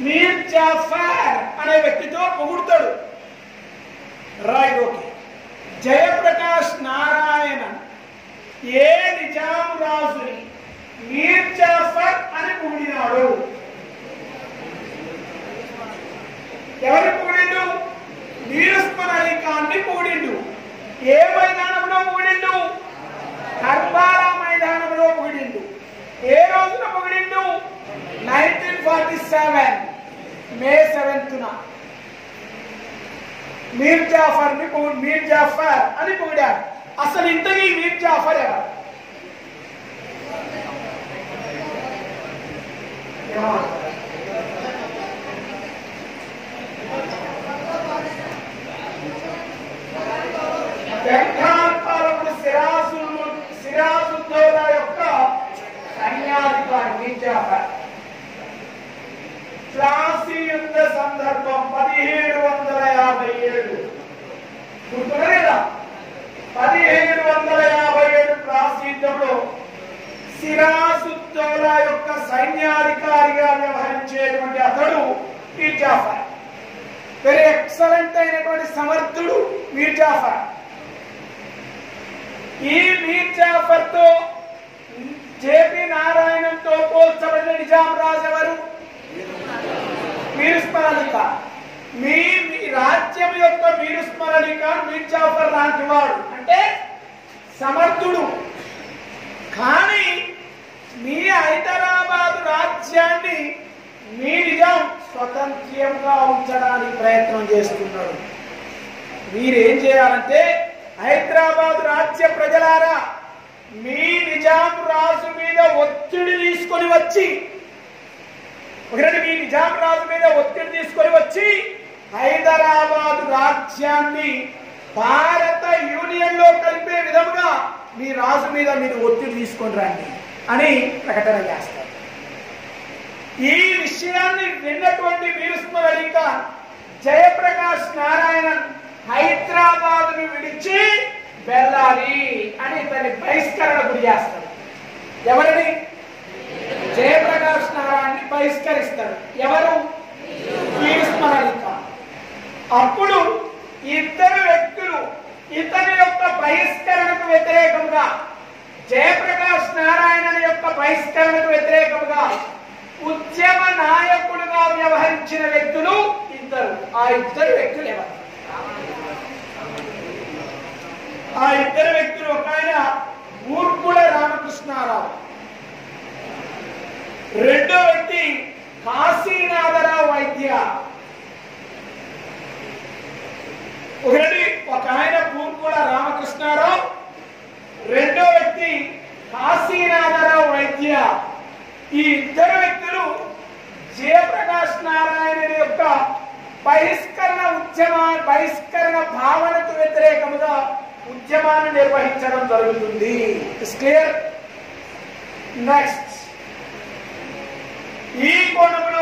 మీర్ జాఫర్ అనే వ్యక్తితో పొగుడతాడు. Right, okay. జయప్రకాష్ నారాయణన్ ఏ నిజాం రాజుని మీర్ జాఫర్ అని పొగిడినాడు? ఎవరిని పొగిడిండు? మీర్ ఉస్మాన్ అలీ ఖాన్ ని పొగిడిండు. ఏ మైదానంలో పొగిడిండు? కర్బాలా మైదానంలో పొగిడిండు. ఏ రోజున పొగిడిండు? 1947 మే 7న మీర్ జాఫర్ అని పొగిడారు. అసలు ఇంతకీ మీర్ జాఫర్ ఎవరు? సిరాజుద్దౌలా యొక్క సైన్యాధికారి మీర్ జాఫర్. ప్లాసీ యుద్ధ సందర్భం 1757 గుర్తులేదా? 1757 ప్లాసీ యుద్ధంలో సిరాజుద్దౌలా యొక్క సైన్యాధికారిగా వ్యవహరించేటువంటి అతడు మీర్ జాఫర్. వెరీ ఎక్సలెంట్ అయినటువంటి సమర్థుడు మీర్ జాఫర్. ఈ మీర్ జాఫర్ తో జేపీ నారాయణంతో పోల్చబడిన నిజాం రాజు ఎవరు? మీర్ ఉస్మాన్ అలీ ఖాన్. మీ రాజ్యం యొక్క మీర్ ఉస్మాన్ అలీ ఖాన్ మీర్ జాఫర్ లాంటి వాడు, అంటే సమర్థుడు. కానీ మీ హైదరాబాద్ రాజ్యాన్ని మీ నిజాం స్వతంత్రంగా ఉంచడానికి ప్రయత్నం చేస్తున్నాడు. మీరేం చేయాలంటే హైదరాబాద్ రాజ్య ప్రజలారా, మీ నిజాం రాజు మీద ఒత్తిడి తీసుకొని వచ్చి మీ నిజాం రాజు మీద ఒత్తిడి తీసుకొని వచ్చి హైదరాబాద్ రాజ్యాన్ని భారత యూనియన్ లో కలిపే విధంగా మీ రాజు మీద మీరు ఒత్తిడి తీసుకొని రండి అని ప్రకటన చేస్తారు. ఈ విషయాన్ని విన్నటువంటి మీర్ ఉస్మాన్ అలీ ఖాన్ జయప్రకాష్ నారాయణన్ హైదరాబాద్ ను విడిచి వెళ్ళాలి అని తన బహిష్కరణ గురి చేస్తాడు. ఎవరిని? జయప్రకాష్ నారాయణ బహిష్కరిస్తాడు. ఎవరు? మీర్ ఉస్మాన్ అలీ ఖాన్. అప్పుడు ఇద్దరు వ్యక్తులు ఇతని యొక్క బహిష్కరణకు వ్యతిరేకంగా, జయప్రకాష్ నారాయణ యొక్క బహిష్కరణకు వ్యతిరేకంగా ఉద్యమ నాయకులుగా వ్యవహరించిన వ్యక్తులు ఇద్దరు. ఆ ఇద్దరు వ్యక్తులు ఎవరు? ఆ ఇద్దరు వ్యక్తులు ఒక ఆయన ఊర్పుల రామకృష్ణారావు, రెండో వ్యక్తి కాశీనాథరావు వైద్య. ఒక ఆయన ఊర్పుల రామకృష్ణారావు, రెండో వ్యక్తి కాశీనాథరావు వైద్య. ఈ ఇద్దరు వ్యక్తులు జయప్రకాష్ నారాయణ యొక్క బహిష్కరణ భావనకు వ్యతిరేకముగా ఉద్యమాన్ని నిర్వహించడం జరుగుతుంది. క్లియర్? నెక్స్ట్, ఈ కోణంలో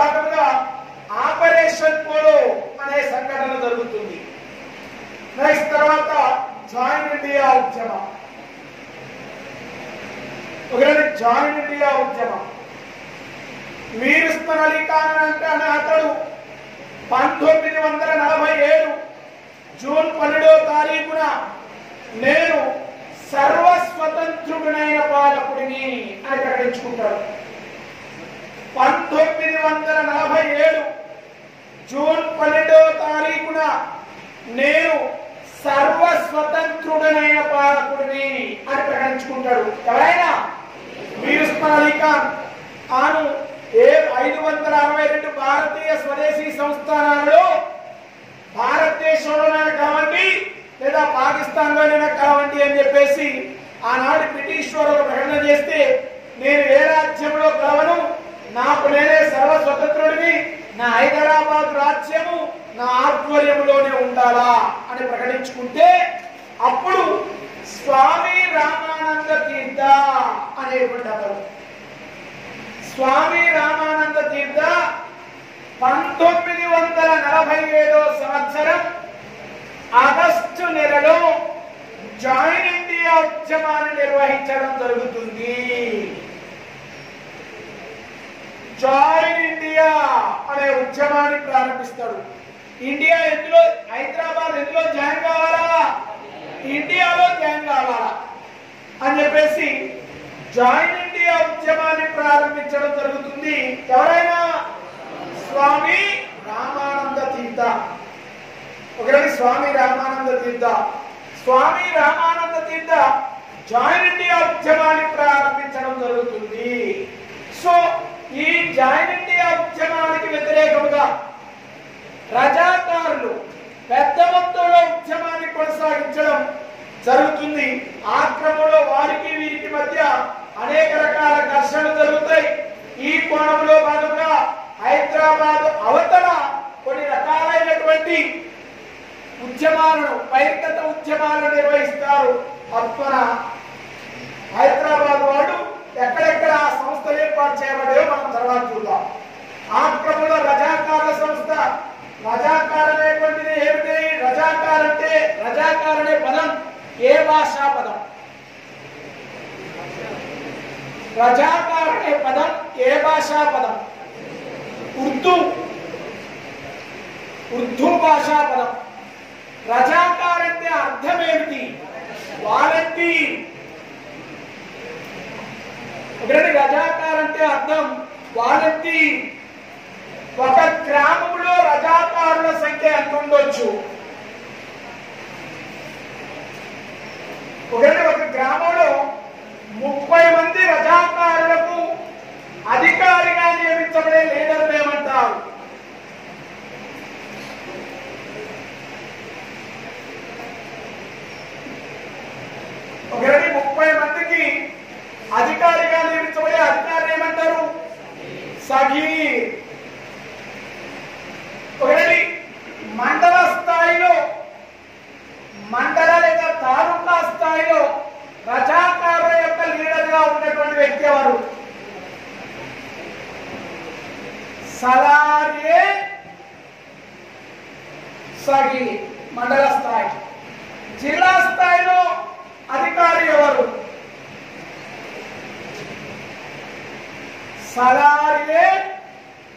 భాగంగా ఆపరేషన్ పోలో అనే సంఘటన జరుగుతుంది. నెక్స్ట్ తర్వాత జాయిన్ ఇండియా ఉద్యమం. జాయిన్ ఇండియా ఉద్యమం మీర్ ఉస్మాన్ అలీ ఖాన్ అంటే అతడు 1947 జూన్ 12వ తారీఖున నేను సర్వస్వతంత్రుడైన పాలకుడిని అని ప్రకటించుకుంటాడు. 1947 జూన్ 12వ తారీఖున నేను సర్వస్వతంత్రుడైన పాలకుడిని అని ప్రకటించుకుంటాడు. ఎవరైనా? మీర్ ఉస్మాన్ అలీ ఖాన్. తాను 562 భారతీయ స్వదేశీ సంస్థానాలలో భారతదేశంలోనైనా కావండి లేదా పాకిస్తాన్ లోనైనా కావండి అని చెప్పేసి ఆనాడు బ్రిటిష్ వారు ప్రకటన చేస్తే, నేను ఏ రాజ్యంలో కలవను, నాకు నేనే సర్వస్వతంత్రుడిని, నా హైదరాబాద్ రాజ్యము నా ఆధ్వర్యంలోనే ఉండాలా అని ప్రకటించుకుంటే, అప్పుడు స్వామి రామానంద తీర్థ అనేటువంటి అతడు, స్వామి రామానంద తీర్థ 1947వ సంవత్సరం ఆగస్టు నెలలో జాయిన్ ఇండియా ఉద్యమాన్ని నిర్వహించడం జరుగుతుంది. జాయిన్ ఇండియా అనే ఉద్యమాన్ని ప్రారంభిస్తాడు. ఇండియా ఎందులో, హైదరాబాద్ ఎందులో జాయిన్ కావాలా? ఇండియాలో జాయిన్ కావాలా అని చెప్పేసి జాయిన్ ఇండియా ఉద్యమాన్ని ప్రారంభించడం జరుగుతుంది. ఎవరైనా? స్వామి రామానంద తీర్థ. స్వామి రామానంద తీర్థ. స్వామి రామానంద తీర్థ జాయిన్ ఇండియా ఉద్యమాన్ని ప్రారంభించడం జరుగుతుంది. సో ఈ జాయిన్ ఇండియా ఉద్యమానికి వ్యతిరేకంగా రజాకారులు పెద్ద మొత్తంలో ఉద్యమాన్ని కొనసాగించడం జరుగుతుంది. ఆ క్రమంలో వారికి వీరికి మధ్య అనేక రకాల ఘర్షణలు జరుగుతాయి. ఈ కోణంలో భాగంగా హైదరాబాద్ అవతల కొన్ని రకాలైనటువంటి ఉద్యమాలను, బహిర్గత ఉద్యమాలను నిర్వహిస్తారు. అప్పుడు హైదరాబాద్ వాడు ఎక్కడెక్కడ ఆ సంస్థలు ఏర్పాటు చేయబడ్డాయో మనం ఏ భాషా పదం? రజాకార్ అనే పదం ఏ భాషా పదం? ఉర్దూ భాషా పదం. రజాకార్ అంటే అర్థం ఏమిటి? వాలంటీర్. ఒకటి రజాకార్ అంటే అర్థం వాలంటీర్. ఒక గ్రామంలో రజాకారుల సంఖ్య ఎంత ఉండొచ్చు? ఒక గ్రామంలో 30 మంది రజాకారులకు అధికారిగా నియమించబడే లీడర్ ఏమంటారు? ఒకటి 30 మందికి అధికారిగా నియమించబడే అధికారులు ఏమంటారు? సగీర్. ఒకటి మండల స్థాయిలో, మండల లేదా తాలూకా స్థాయిలో రజాకారుల యొక్క లీడర్ గా ఉన్నటువంటి వ్యక్తి ఎవరు? సలారే సగీర్ మండల స్థాయి. జిల్లా స్థాయిలో అధికారి ఎవరు? సలారే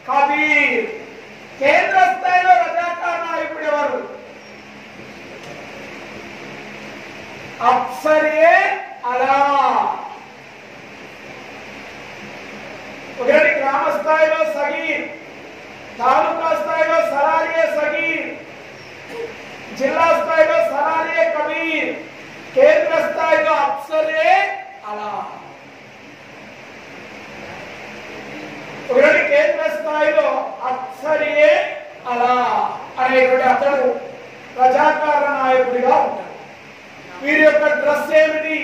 కబీర్. కేంద్ర స్థాయిలో రజాకార్ నాయకుడు ఎవరు? అఫ్సరే అలా. ఒకటి గ్రామ స్థాయిలో సగీర్, తాలూకా స్థాయిలో సలారే సగీర్, జిల్లా స్థాయిలో సలారే కబీర్, కేంద్ర స్థాయిలో అఫ్సరే అలా. ఒకటి కేంద్ర స్థాయిలో అఫ్సరే అలా అనేటువంటి అతడు రజాకార నాయకుడిగా ఉంటాడు. వీరి యొక్క డ్రెస్ ఏమిటి?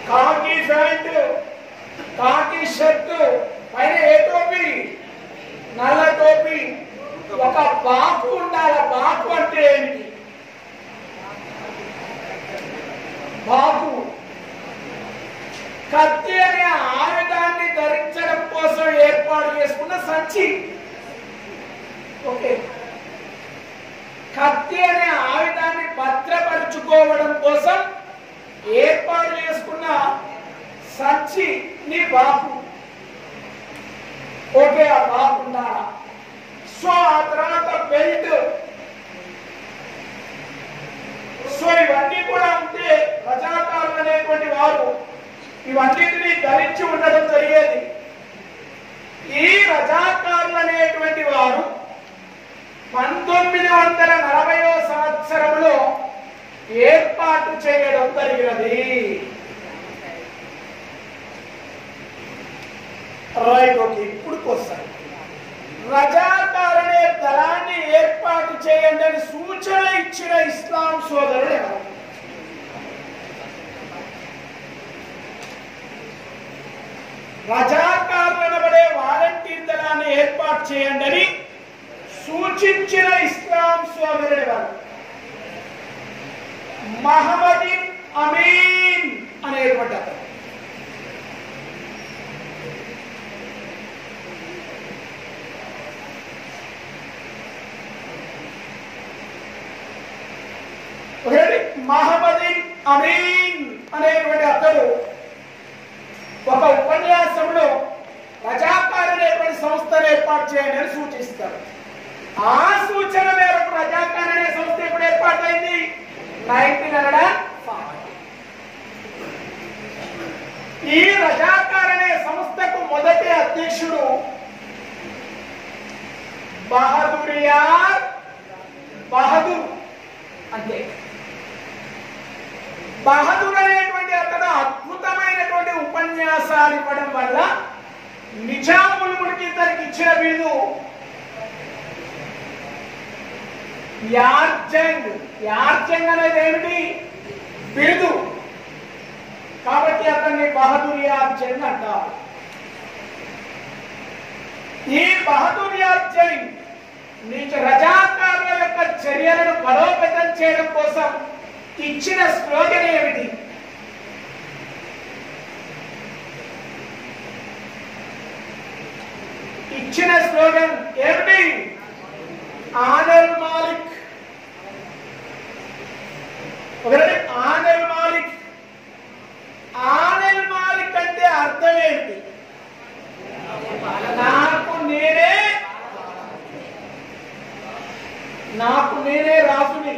కాకి ప్యాంట్, కాకి షర్ట్, పైన ఏ టోపీ? నల్ల టోపీ. ఒక బాకు ఉండాలి. బాకు అంటే ఏమిటి? బాకు. కత్తి అనే ఆయుధాన్ని ధరించడం కోసం ఏర్పాటు చేసుకున్న సంచి. ఓకే. కత్తి అనే ఆయుధాన్ని భద్రపరుచుకోవడం కోసం ఏర్పాటు చేసుకున్న సంచి నీ బాకు. ఓకే, ఆ బాకుండా. సో ఆ తర్వాత బెల్ట్. సో ఇవన్నీ కూడా ఉంటే రజాకారులు అనేటువంటి వారు ఇవన్నిటిని ధరించి ఉండడం జరిగేది. ఈ రజాకారులు అనేటువంటి వారు 1940వ సంవత్సరంలో ఏర్పాటు చేయడం జరిగినది. రైట్. ఓకే, ఇప్పుడు వస్తాయి. రజాకార్ అనే దళాన్ని ఏర్పాటు చేయండి అని సూచన ఇచ్చిన ఇస్లాం సోదరుడు ఎవరు? రజాకార్ అనబడే వాలంటీర్ దళాన్ని ఏర్పాటు చేయండి అని సూచించిన ఇస్లాం సోదరుడు ఎవరు? మహమ్మద్ అమీన్ అనేటువంటి అతను. మహమ్మద్ అమీన్ అనేటువంటి అతడు ఒక ఉపన్యాసంలో రజాకార్ అనేటువంటి సంస్థను ఏర్పాటు చేయాలని సూచిస్తారు. ఆ సూచన మేరకు రజాకార్ అనే సంస్థ ఎప్పుడు ఏర్పాటైంది? 1905. ఈ రజాకార్ అనే సంస్థకు మొదటి అధ్యక్షుడు బహదూర్. అంతే. బహదూర్ అనేటువంటి అతను అద్భుతమైనటువంటి ఉపన్యాసాలు ఇవ్వడం వల్ల నిజాముల్ ముల్క్ ఇతనికి ఇచ్చిన బిరుదు యార్జంగ్. యార్జంగ్ అనేది ఏమిటి? బిరుదు. కాబట్టి అతన్ని బహదూర్ యార్జంగ్ అంటారు. ఈ బహదూర్ యార్జంగ్ రజాకారుల యొక్క చర్యలను బలోపేతం చేయడం కోసం ఇచ్చిన స్లోగన్ ఏమిటి? ఇచ్చిన స్లోగన్ ఏమిటి? ఆనల్ మాలిక్ ఒకటి ఆనెల్ మాలిక్. ఆనెల్ మాలిక్ అంటే అర్థం ఏంటి? నాకు నేనే రాజుని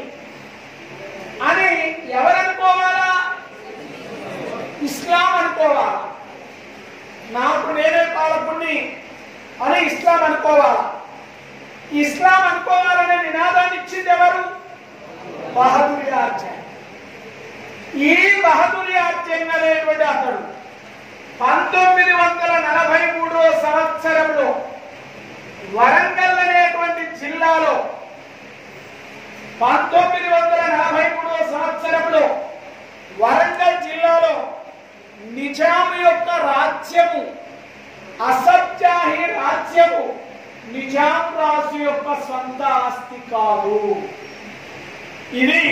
అని ఎవరనుకోవాలా? ఇస్లాం అనుకోవాలా? నాకు నేనే పాలకుణ్ణి అని ఇస్లాం అనుకోవాలా? ఇస్లాం అనుకోవాలనే నినాదాన్ని ఇచ్చింది ఎవరు? బహదూరియార్ జంగ్. ఈ బహదూరియార్ జంగ్ అనేటువంటి అతడు 1943వ సంవత్సరంలో వరంగల్ అనేటువంటి జిల్లాలో 1943వ సంవత్సరంలో వరంగల్ జిల్లాలో నిజాం యొక్క రాజ్యము, అసఫ్ జాహీ రాజ్యము నిజాం రాజు యొక్క సొంత ఆస్తి కాదు. ఇది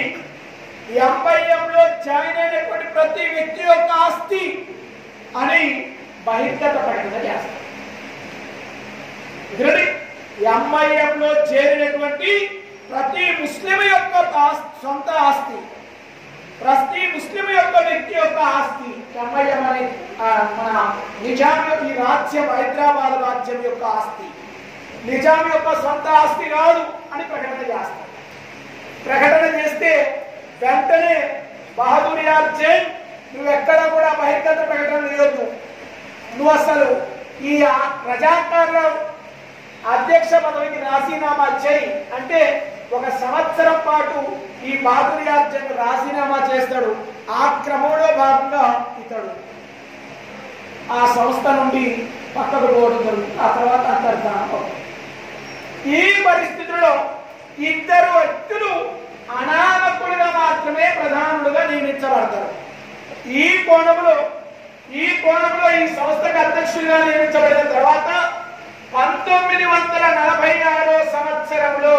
ఎంఐఎంలో జాయిన్ అయినటువంటి ప్రతి వ్యక్తి యొక్క ఆస్తి అని బహిర్గత ప్రకటన చేస్తారు. ఎంఐఎంలో చేరినటువంటి ప్రతి ముస్లిం యొక్క సొంత ఆస్తి, ప్రతి ముస్లిం యొక్క వ్యక్తి యొక్క ఆస్తి ఎంఐఎం అనే మన నిజాం ఈ రాజ్యం, హైదరాబాద్ రాజ్యం యొక్క ఆస్తి నిజాం యొక్క సొంత ఆస్తి కాదు అని ప్రకటన చేస్తారు. ప్రకటన చేస్తే వెంటనే బహదూరియార్ జంగ్ నువ్వెక్కడ కూడా బహిర్గత ప్రకటన లేదు, నువ్వు అసలు ఈ రజాకార్ల అధ్యక్ష పదవికి రాజీనామా చేయి అంటే 1 సంవత్సరం పాటు ఈ బహదూరియార్ జంగ్ రాజీనామా చేస్తాడు. ఆ క్రమంలో భాగంగా ఇతడు ఆ సంస్థ నుండి పక్కకు పోవడం జరుగుతుంది. ఆ తర్వాత అంతర్ధానం. ఈ పరిస్థితుల్లో 2 వ్యక్తులు అనామకులుగా మాత్రమే ప్రధానులుగా నియమించబడతారు. ఈ కోణంలో ఈ సంస్థకు అధ్యక్షులుగా నియమించబడిన తర్వాత 1946వ సంవత్సరంలో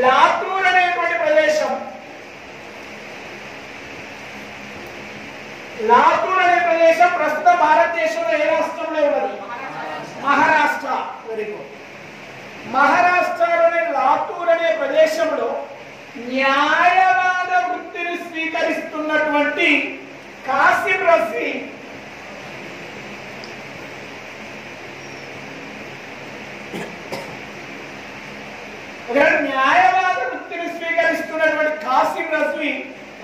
లాతూర్ అనేటువంటి ప్రదేశం, లాతూర్ అనే ప్రదేశం ప్రస్తుత భారతదేశంలో ఏ రాష్ట్రంలో ఉన్నది? మహారాష్ట్ర. Very good. మహారాష్ట్రలోని లాతూర్ అనే ప్రదేశంలో న్యాయవాద వృత్తిని స్వీకరిస్తున్నటువంటి కాసిం రజ్వీ న్యాయవాద వృత్తిని స్వీకరిస్తున్నటువంటి కాసిం రజ్వీ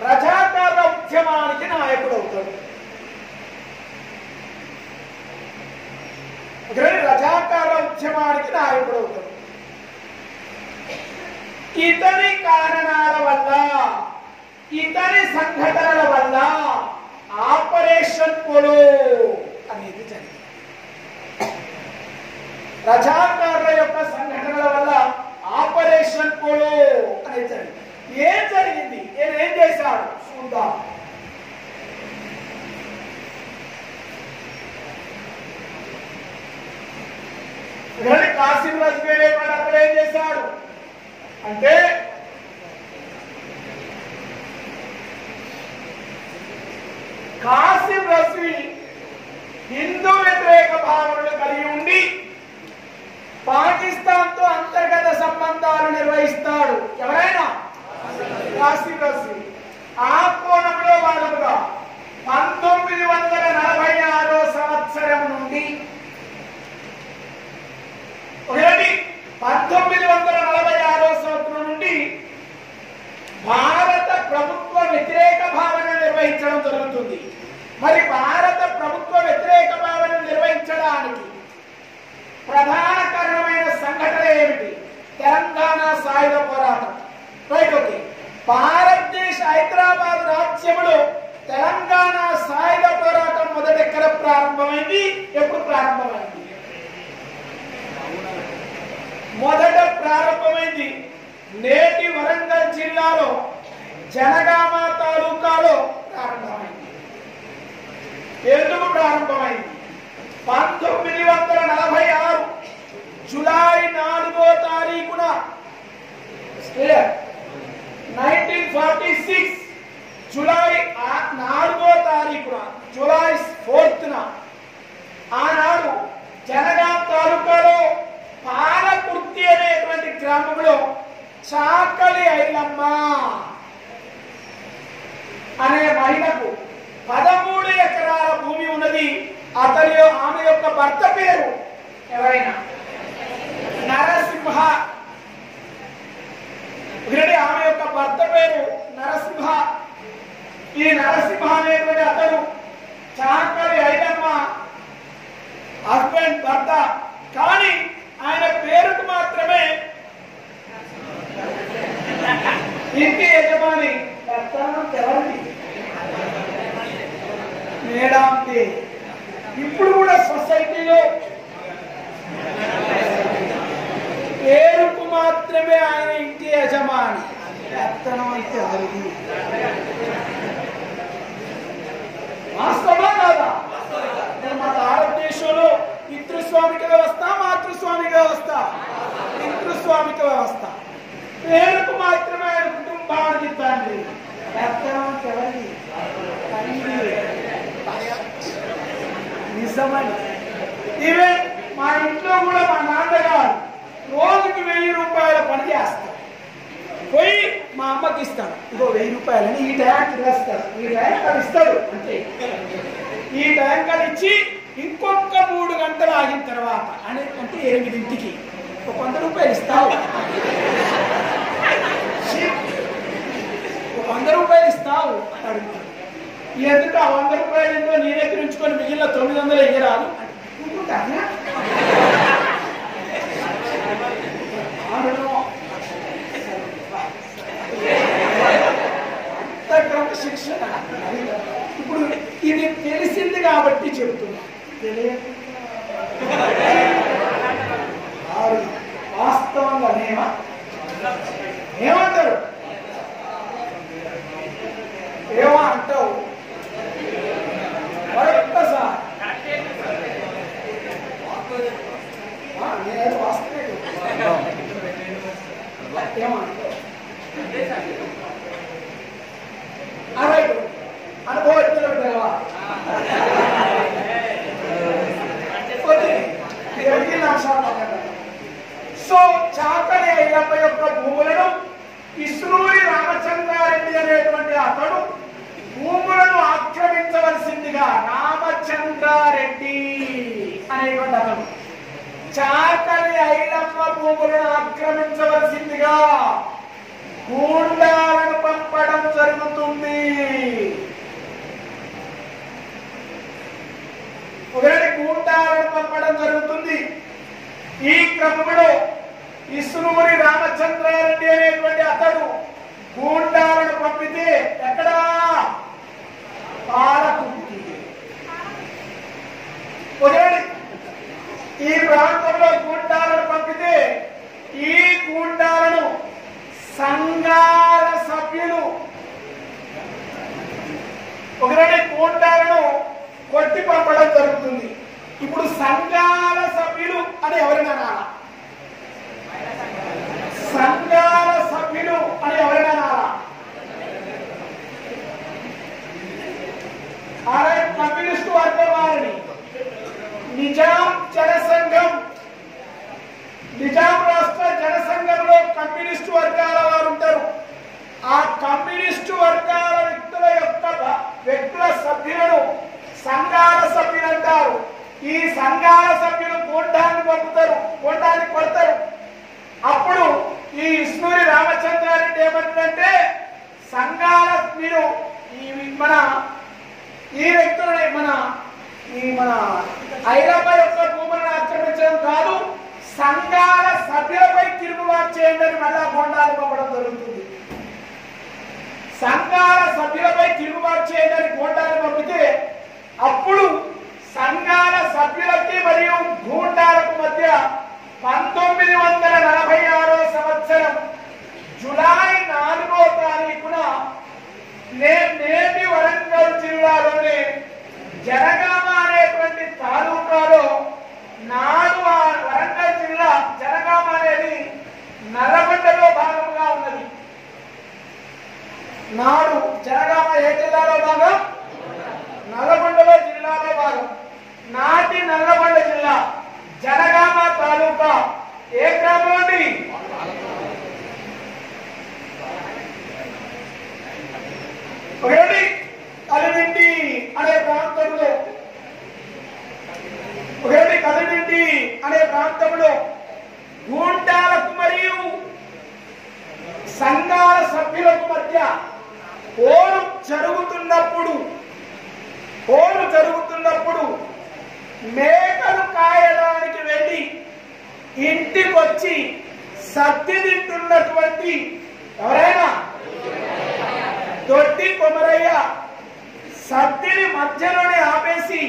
రజాకార్ల ఉద్యమానికి నాయకుడు అవుతాడు. రజాకార్ల ఉద్యమానికి నాయకుడు అవుతాడు. ఇతని కారణాల వల్ల, ఇతని సంఘటనల వల్ల ఆపరేషన్ పోలో అనేది జరిగింది. రజాకార్ల యొక్క సంఘటనల వల్ల ఆపరేషన్ పోలో అనేది జరిగింది. ఏం జరిగింది? ఏం చేశాడు చూద్దాం. కాసిం రజ్వీ అక్కడ ఏం చేశాడు అంటే కాసిం రజ్వీ హిందూ వ్యతిరేక భావనలు కలిగి ఉండి పాకిస్తాన్ తో అంతర్గత సంబంధాలు నిర్వహిస్తాడు. ఎవరైనా కాసిం రజ్వీ. ఆ కోణంలో భాగంగా 1946వ సంవత్సరం నుండి 1946వ సంవత్సరం నుండి భారత ప్రభుత్వ వ్యతిరేక భావన నిర్వహించడం జరుగుతుంది. మరి భారత ప్రభుత్వ వ్యతిరేక భావన నిర్వహించడానికి ప్రధాన కారణమైన సంఘటన ఏమిటి? తెలంగాణ సాయుధ పోరాటం. Right, okay. భారతదేశ హైదరాబాద్ రాజ్యంలో తెలంగాణ సాయుధ పోరాటం మొదట ఎక్కడ ప్రారంభమైంది? ఎప్పుడు ప్రారంభమైంది? మొదట ప్రారంభమైంది నేటి వరంగల్ జిల్లాలో జనగామ తాలూకాలో ప్రారంభమైంది. ఎందుకు ప్రారంభమైంది? 1946 జూలై 4వ తారీఖున 1946 జూలై 4వ తారీఖున జూలై 4న ఆనాడు జనగాం తాలూకాలో పాలకుర్తి అనేటువంటి గ్రామంలో చాకలి ఐలమ్మ మహిళకు 13 ఎకరాల భూమి ఉన్నది. ఆమె యొక్క భర్త పేరు ఎవరైనా నరసింహ. ఆమె యొక్క భర్త పేరు నరసింహ. ఈ నరసింహ అనేటువంటి అతను చాకలి ఐలమ్మ హస్బెండ్, భర్త. కానీ ఆయన పేరుకు మాత్రమే ఇంటి యజమాని. ఎవరిది? మేడాంతి. ఇప్పుడు కూడా సొసైటీలో పేరుకు మాత్రమే ఆయన ఇంటి యజమాని. పెత్తనం అంటే ఎవరిది? వాస్తవా కాదా? మన భారతదేశంలో పితృస్వామిక వ్యవస్థ, మాతృస్వామిక వ్యవస్థ. పితృస్వామిక వ్యవస్థ. పేరుకు మాత్రమే ఆయన కుటుంబానికి తండ్రి. నిజమని ఇవే మా ఇంట్లో కూడా మా నాన్నగారు రోజుకి 1000 రూపాయల పని చేస్తారు. పోయి మా అమ్మకి ఇస్తాడు. ఇగో 1000 రూపాయలని ఈ టైంకి వేస్తాడు. ఈ టైంకి అది ఇస్తాడు. అంటే ఈ టైంకి అది ఇచ్చి ఇంకొక 3 గంటలు ఆగిన తర్వాత అంటే 8ంటికి ఒక 100 రూపాయలు ఇస్తావు. 100 రూపాయలు ఇస్తావు అడుగుతాడు. ఎందుకు ఆ 100 రూపాయలు ఎందుకో నీ దగ్గర ఉంచుకొని మిగిలిన 900 ఇయ్యరాదు శిక్షణ. ఇప్పుడు ఇది తెలిసింది కాబట్టి చెబుతున్నా. వాస్తవంగా ఏమంటారు? ఏమో అంటావు ఒక్కసారి. నేను వాస్తవే ఏమంటావు? అరైట్ అనుభవజ్ఞుల సో చాకలి ఐలమ్మ యొక్క భూములను ఇస్రూరి రామచంద్రారెడ్డి అనేటువంటి అతడు భూములను ఆక్రమించవలసిందిగా, రామచంద్రారెడ్డి అనేటువంటి అతడు చాకలి ఐలమ్మ భూములను ఆక్రమించవలసిందిగా గూండాలను పంపడం జరుగుతుంది. గూండాలను పంపడం జరుగుతుంది. ఈ క్రమంలో ఇస్రూరి రామచంద్రారెడ్డి అనేటువంటి అతడు గూండాలను పంపితే ఎక్కడా పాలకుర్తి. ఈ ప్రాంతంలో గూండాలను పంపితే ఈ గూండాలను సంఘాల సభ్యులు గూండాలను కొట్టి పంపడం జరుగుతుంది. ఇప్పుడు సంఘాల సభ్యులు అని ఎవరైనా నాలా? సంఘాల సభ్యులు అని ఎవరైనా నాలా? అలాగే కమ్యూనిస్టు వర్గం వారిని నిజాం జనసంఘం, నిజాం రాష్ట్ర జనసంఘంలో కమ్యూనిస్టు వర్గాల వారు ఉంటారు. ఆ కమ్యూనిస్టు వర్గాల వ్యక్తుల సభ్యులను సంఘాల సభ్యులు అంటారు. ఈ సంఘాల సభ్యులు గూండాన్ని పంపుతారు, గూండాన్ని కొడతారు. అప్పుడు ఈ ఇస్రూరి రామచంద్రారెడ్డి ఏమంటుందంటే, సంఘాల మీరు ఈ వ్యక్తులని మన ఐలమ్మ యొక్క భూములను ఆక్రమించడం కాదు, సంఘాల సభ్యులపై తిరుగుబాటు చేయండి అని మళ్ళా గూండాలు పంపడం జరుగుతుంది. సంఘాల సభ్యులపై తిరుగుబాటు చేయండి అని గూండాలు పంపితే అప్పుడు సంఘాల సభ్యులకి మరియు గూండాలకు మధ్య 1946వ సంవత్సరం జూలై 4వ తారీఖున నేటి వరంగల్ జిల్లాలోని జనగామ అనేటువంటి తాలూకాలో, నాడు వరంగల్ జిల్లా జనగామ అనేది నల్లగొండలో భాగంగా ఉన్నది. నాడు జనగామ ఏ జిల్లాలో భాగం? నల్లగొండలో జిల్లాలో భాగం. నాటి నల్లగొండ జిల్లా జనగామ తాలూకా ఏ గ్రామం అండి? ఇంటికి వచ్చి సత్తి తింటున్నటువంటి ఎవరైనా దొడ్డి కొమరయ్య సత్తిని మధ్యలోనే ఆపేసి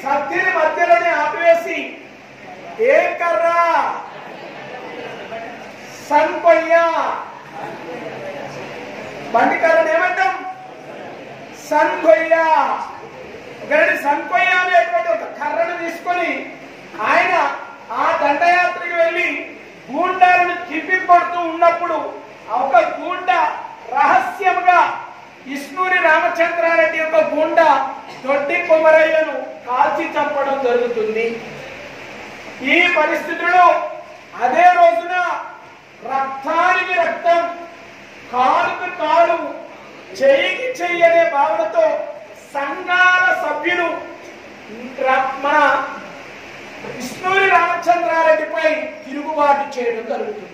సత్తిని మధ్యలోనే ఆపివేసి ఏం కర్రా సంకొయ్య బండి కర్రను ఏమంటాం సంకొయ్య సంకొయ్య అనేటువంటి ఒక కర్రను తీసుకొని ఆయన ఆ దండయాత్రకు వెళ్ళి గూండాలను తిప్పి కొడుతూ ఉన్నప్పుడు ఒక గూండ రహస్యంగా ఇస్నూరి రామచంద్రారెడ్డి యొక్క గూండ దొడ్డి కొమరయ్యను కాల్చి చంపడం జరుగుతుంది. ఈ పరిస్థితుల్లో అదే రోజున రక్తానికి రక్తం, కాలుకు కాలు, చెయ్యికి చెయ్యి అనే భావనతో సంఘాల సభ్యులు మన ఇస్నూరి రామచంద్రారెడ్డిపై తిరుగుబాటు చేయడం జరుగుతుంది.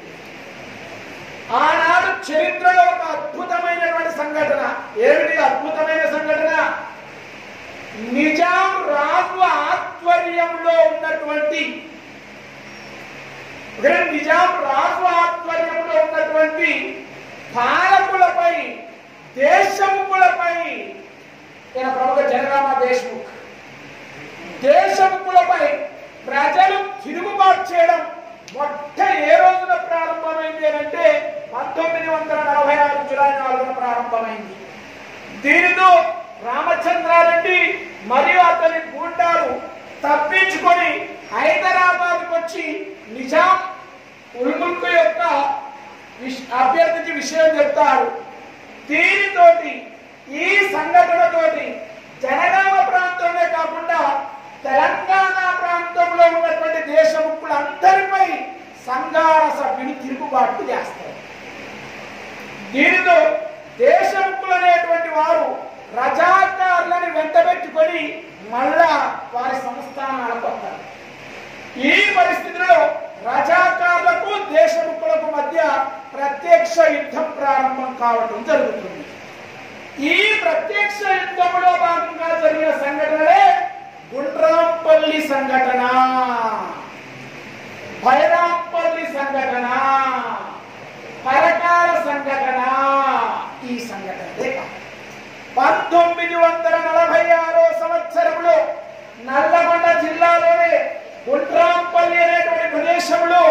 ఆనాడు చరిత్రలో ఒక అద్భుతమైనటువంటి సంఘటన. ఏమిటి అద్భుతమైన సంఘటన? నిజాం రాజు ఆధ్వర్యంలో ఉన్నటువంటి పాలకులపై, దేశముఖులపై, ప్రముఖ జనగామ దేశముఖులపై ప్రజలు తిరుగుబాటు చేయడం ఏ రోజున ప్రారంభమైంది అంటే 1946 జూలై 4న ప్రారంభమైంది. దీనితో రామచంద్రారెడ్డి మరియు అతని గూండాలు తప్పించుకొని హైదరాబాద్కు వచ్చి నిజాం ఉల్ముల్క్ యొక్క అభ్యర్థించి విషయం చెప్తారు. దీనితోటి ఈ సంఘటనతోటి జనగామ ప్రాంతంలో కాకుండా తెలంగాణ ప్రాంతంలో ఉన్నటువంటి దేశముఖులందరిపై సంఘాల సభ్యులు తిరుగుబాటు చేస్తారు. దీనితో దేశముఖులు అనేటువంటి వారు రజాకారులను వెంటబెట్టుకొని మళ్ళా వారి సంస్థానాలకు వస్తారు. ఈ పరిస్థితిలో రజాకారులకు దేశముఖులకు మధ్య ప్రత్యక్ష యుద్ధం ప్రారంభం కావడం జరుగుతుంది. ఈ ప్రత్యక్ష యుద్ధంలో భాగంగా జరిగిన సంఘటనలే గుండ్రాంపల్లి సంఘటన, భైరాంపల్లి సంఘటన, పరకాల సంఘటన. ఈ సంఘటనలే 1946 సంవత్సరంలో నల్లగొండ జిల్లాలోనే గుండ్రాంపల్లి అనేటువంటి ప్రదేశంలో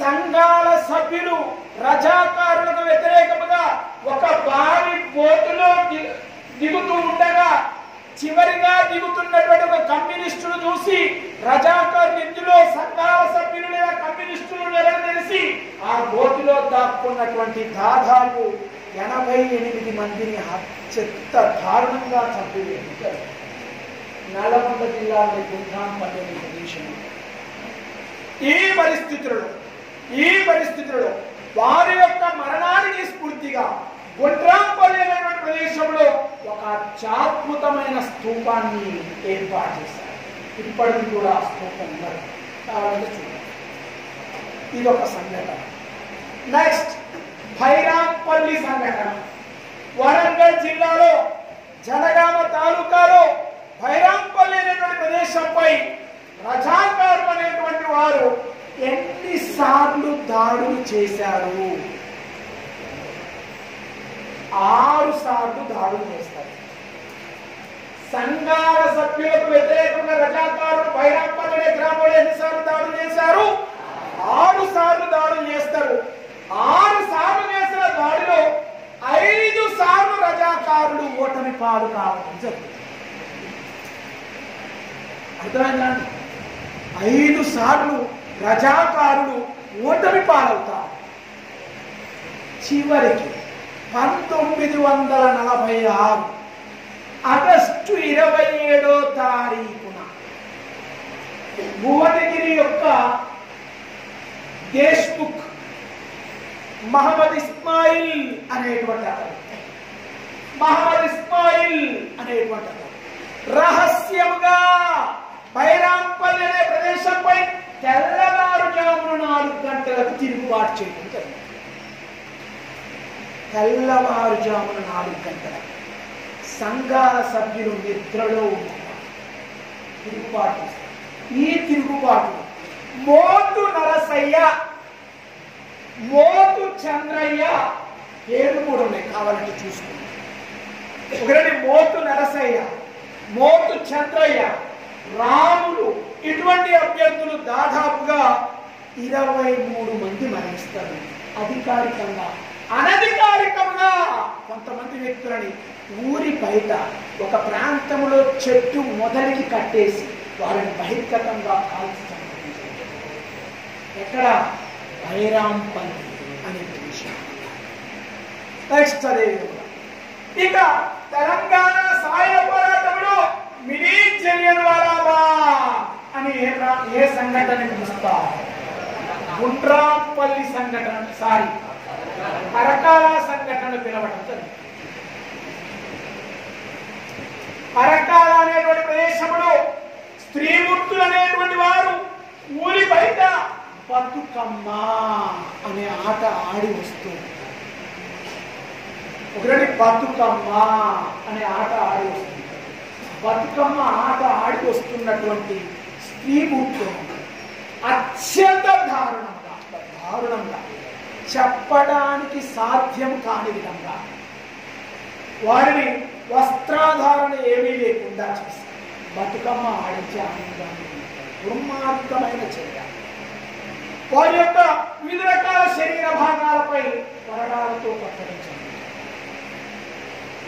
సంఘాల సభ్యులు రజాకారులకు వ్యతిరేకముగా ఒక భారీ బోటులో దిగుతూ ఉండగా చివరిగా దిగుతున్నటువంటి ఒక కమ్యూనిస్టులు చూసి రజాకారులు ఇందులో సంఘాల సభ్యులు లేదా కమ్యూనిస్టులు తెలిసి ఆ బోటులో దాక్కున్నటువంటి దాదాపు 88 మందిని అత్యంత దారుణంగా చంపివేశారు. నల్లగొండ జిల్లాలోని గుండ్రాంపల్లి ప్రదేశంలో ఈ పరిస్థితులలో వారి యొక్క మరణానికి స్ఫూర్తిగా గుండ్రాంపల్లి అనేటువంటి ప్రదేశంలో ఒక అత్యద్భుతమైన స్తూపాన్ని ఏర్పాటు చేశారు. ఇప్పటికి కూడా ఆ స్తూపం ఉన్నారు. కావాలంటే చూడండి. ఇదొక సంఘటన. నెక్స్ట్ భైరాంపల్లి సంఘటన. వరంగల్ జిల్లాలో జనగామ తాలూకాలో భైరాంపల్లి అనేటువంటి ప్రదేశంపై రజాకారులు అనేటువంటి వారు ఎన్నిసార్లు దాడులు చేశారు? 6 సార్లు దాడులు చేస్తారు. సంఘాల సభ్యులకు వ్యతిరేకంగా రజాకారులు భైరాంపల్లి అనే గ్రామంలో ఎన్నిసార్లు దాడులు చేశారు? 6 సార్లు దాడులు చేస్తారు. 6 సార్లు చేసిన దాడిలో 5 సార్లు రజాకారులు ఓటమి పాలు కావడం జరుగుతుంది. అర్థమైందా? 5 సార్లు రజాకారులు ఓటమి పాలవుతారు. చివరికి 1946 ఆగస్టు 27వ తారీఖున భువనగిరి యొక్క దేశ్ముఖ్ మహమ్మద్ ఇస్మాయిల్ అనేటువంటి రహస్యంగా భైరాంపల్లి అనే ప్రదేశంపై తెల్లవారుజామున 4 గంటలకు తిరుగుబాటు చేయడం జరిగింది. తెల్లవారుజామున 4 గంటలకు సంఘాల సభ్యులు నిద్రలో తిరుగుబాటు చేస్తారు. ఈ తిరుగుబాటు మోతు నరసయ్య, మోతు చంద్రయ్య పేర్లు కూడా ఉన్నాయి, కావాలంటే చూసుకోండి. ఒకటి మోతు నరసయ్య, మోతు చంద్రయ్య, రాములు, ఇటువంటి అభ్యర్థులు దాదాపుగా 23 మంది మరణిస్తారు. అధికారికంగా అనధికారికంగా కొంతమంది వ్యక్తులని ఊరి బయట ఒక ప్రాంతంలో చెట్టు మొదలికి కట్టేసి వారిని బహిర్గతంగా కాల్చడం. ఎక్కడ? బైరాంపల్లి అనే విషయం. నెక్స్ట్ అదేవిధంగా ఇక తెలంగాణ సాయుధ పోరాటంలో మినీ జలియన్వాలా అని ఏ సంఘటన పిలుస్తారు? గుండ్రాంపల్లి సంఘటన, సారీ పరకాల సంఘటన పిలవడం జరిగింది. పరకాల అనేటువంటి ప్రదేశంలో స్త్రీమూర్తులు అనేటువంటి వారు ఊరి బయట బతుకమ్మ అనే ఆట ఆడి వస్తుంది. ఒకటి బతుకమ్మ అనే ఆట ఆడి వస్తుంది. బతుకమ్మ ఆట ఆడి వస్తున్నటువంటి స్త్రీమూర్తులు అత్యంత దారుణంగా చెప్పడానికి సాధ్యం కాని విధంగా వారిని వస్త్రాధారణ ఏమీ లేకుండా చేసి బతుకమ్మ ఆడించే ఆనందాన్ని దుర్మార్గమైన చర్య. వారి యొక్క వివిధ రకాల శరీర భాగాలపై కొరడాలతో కట్టడించడం,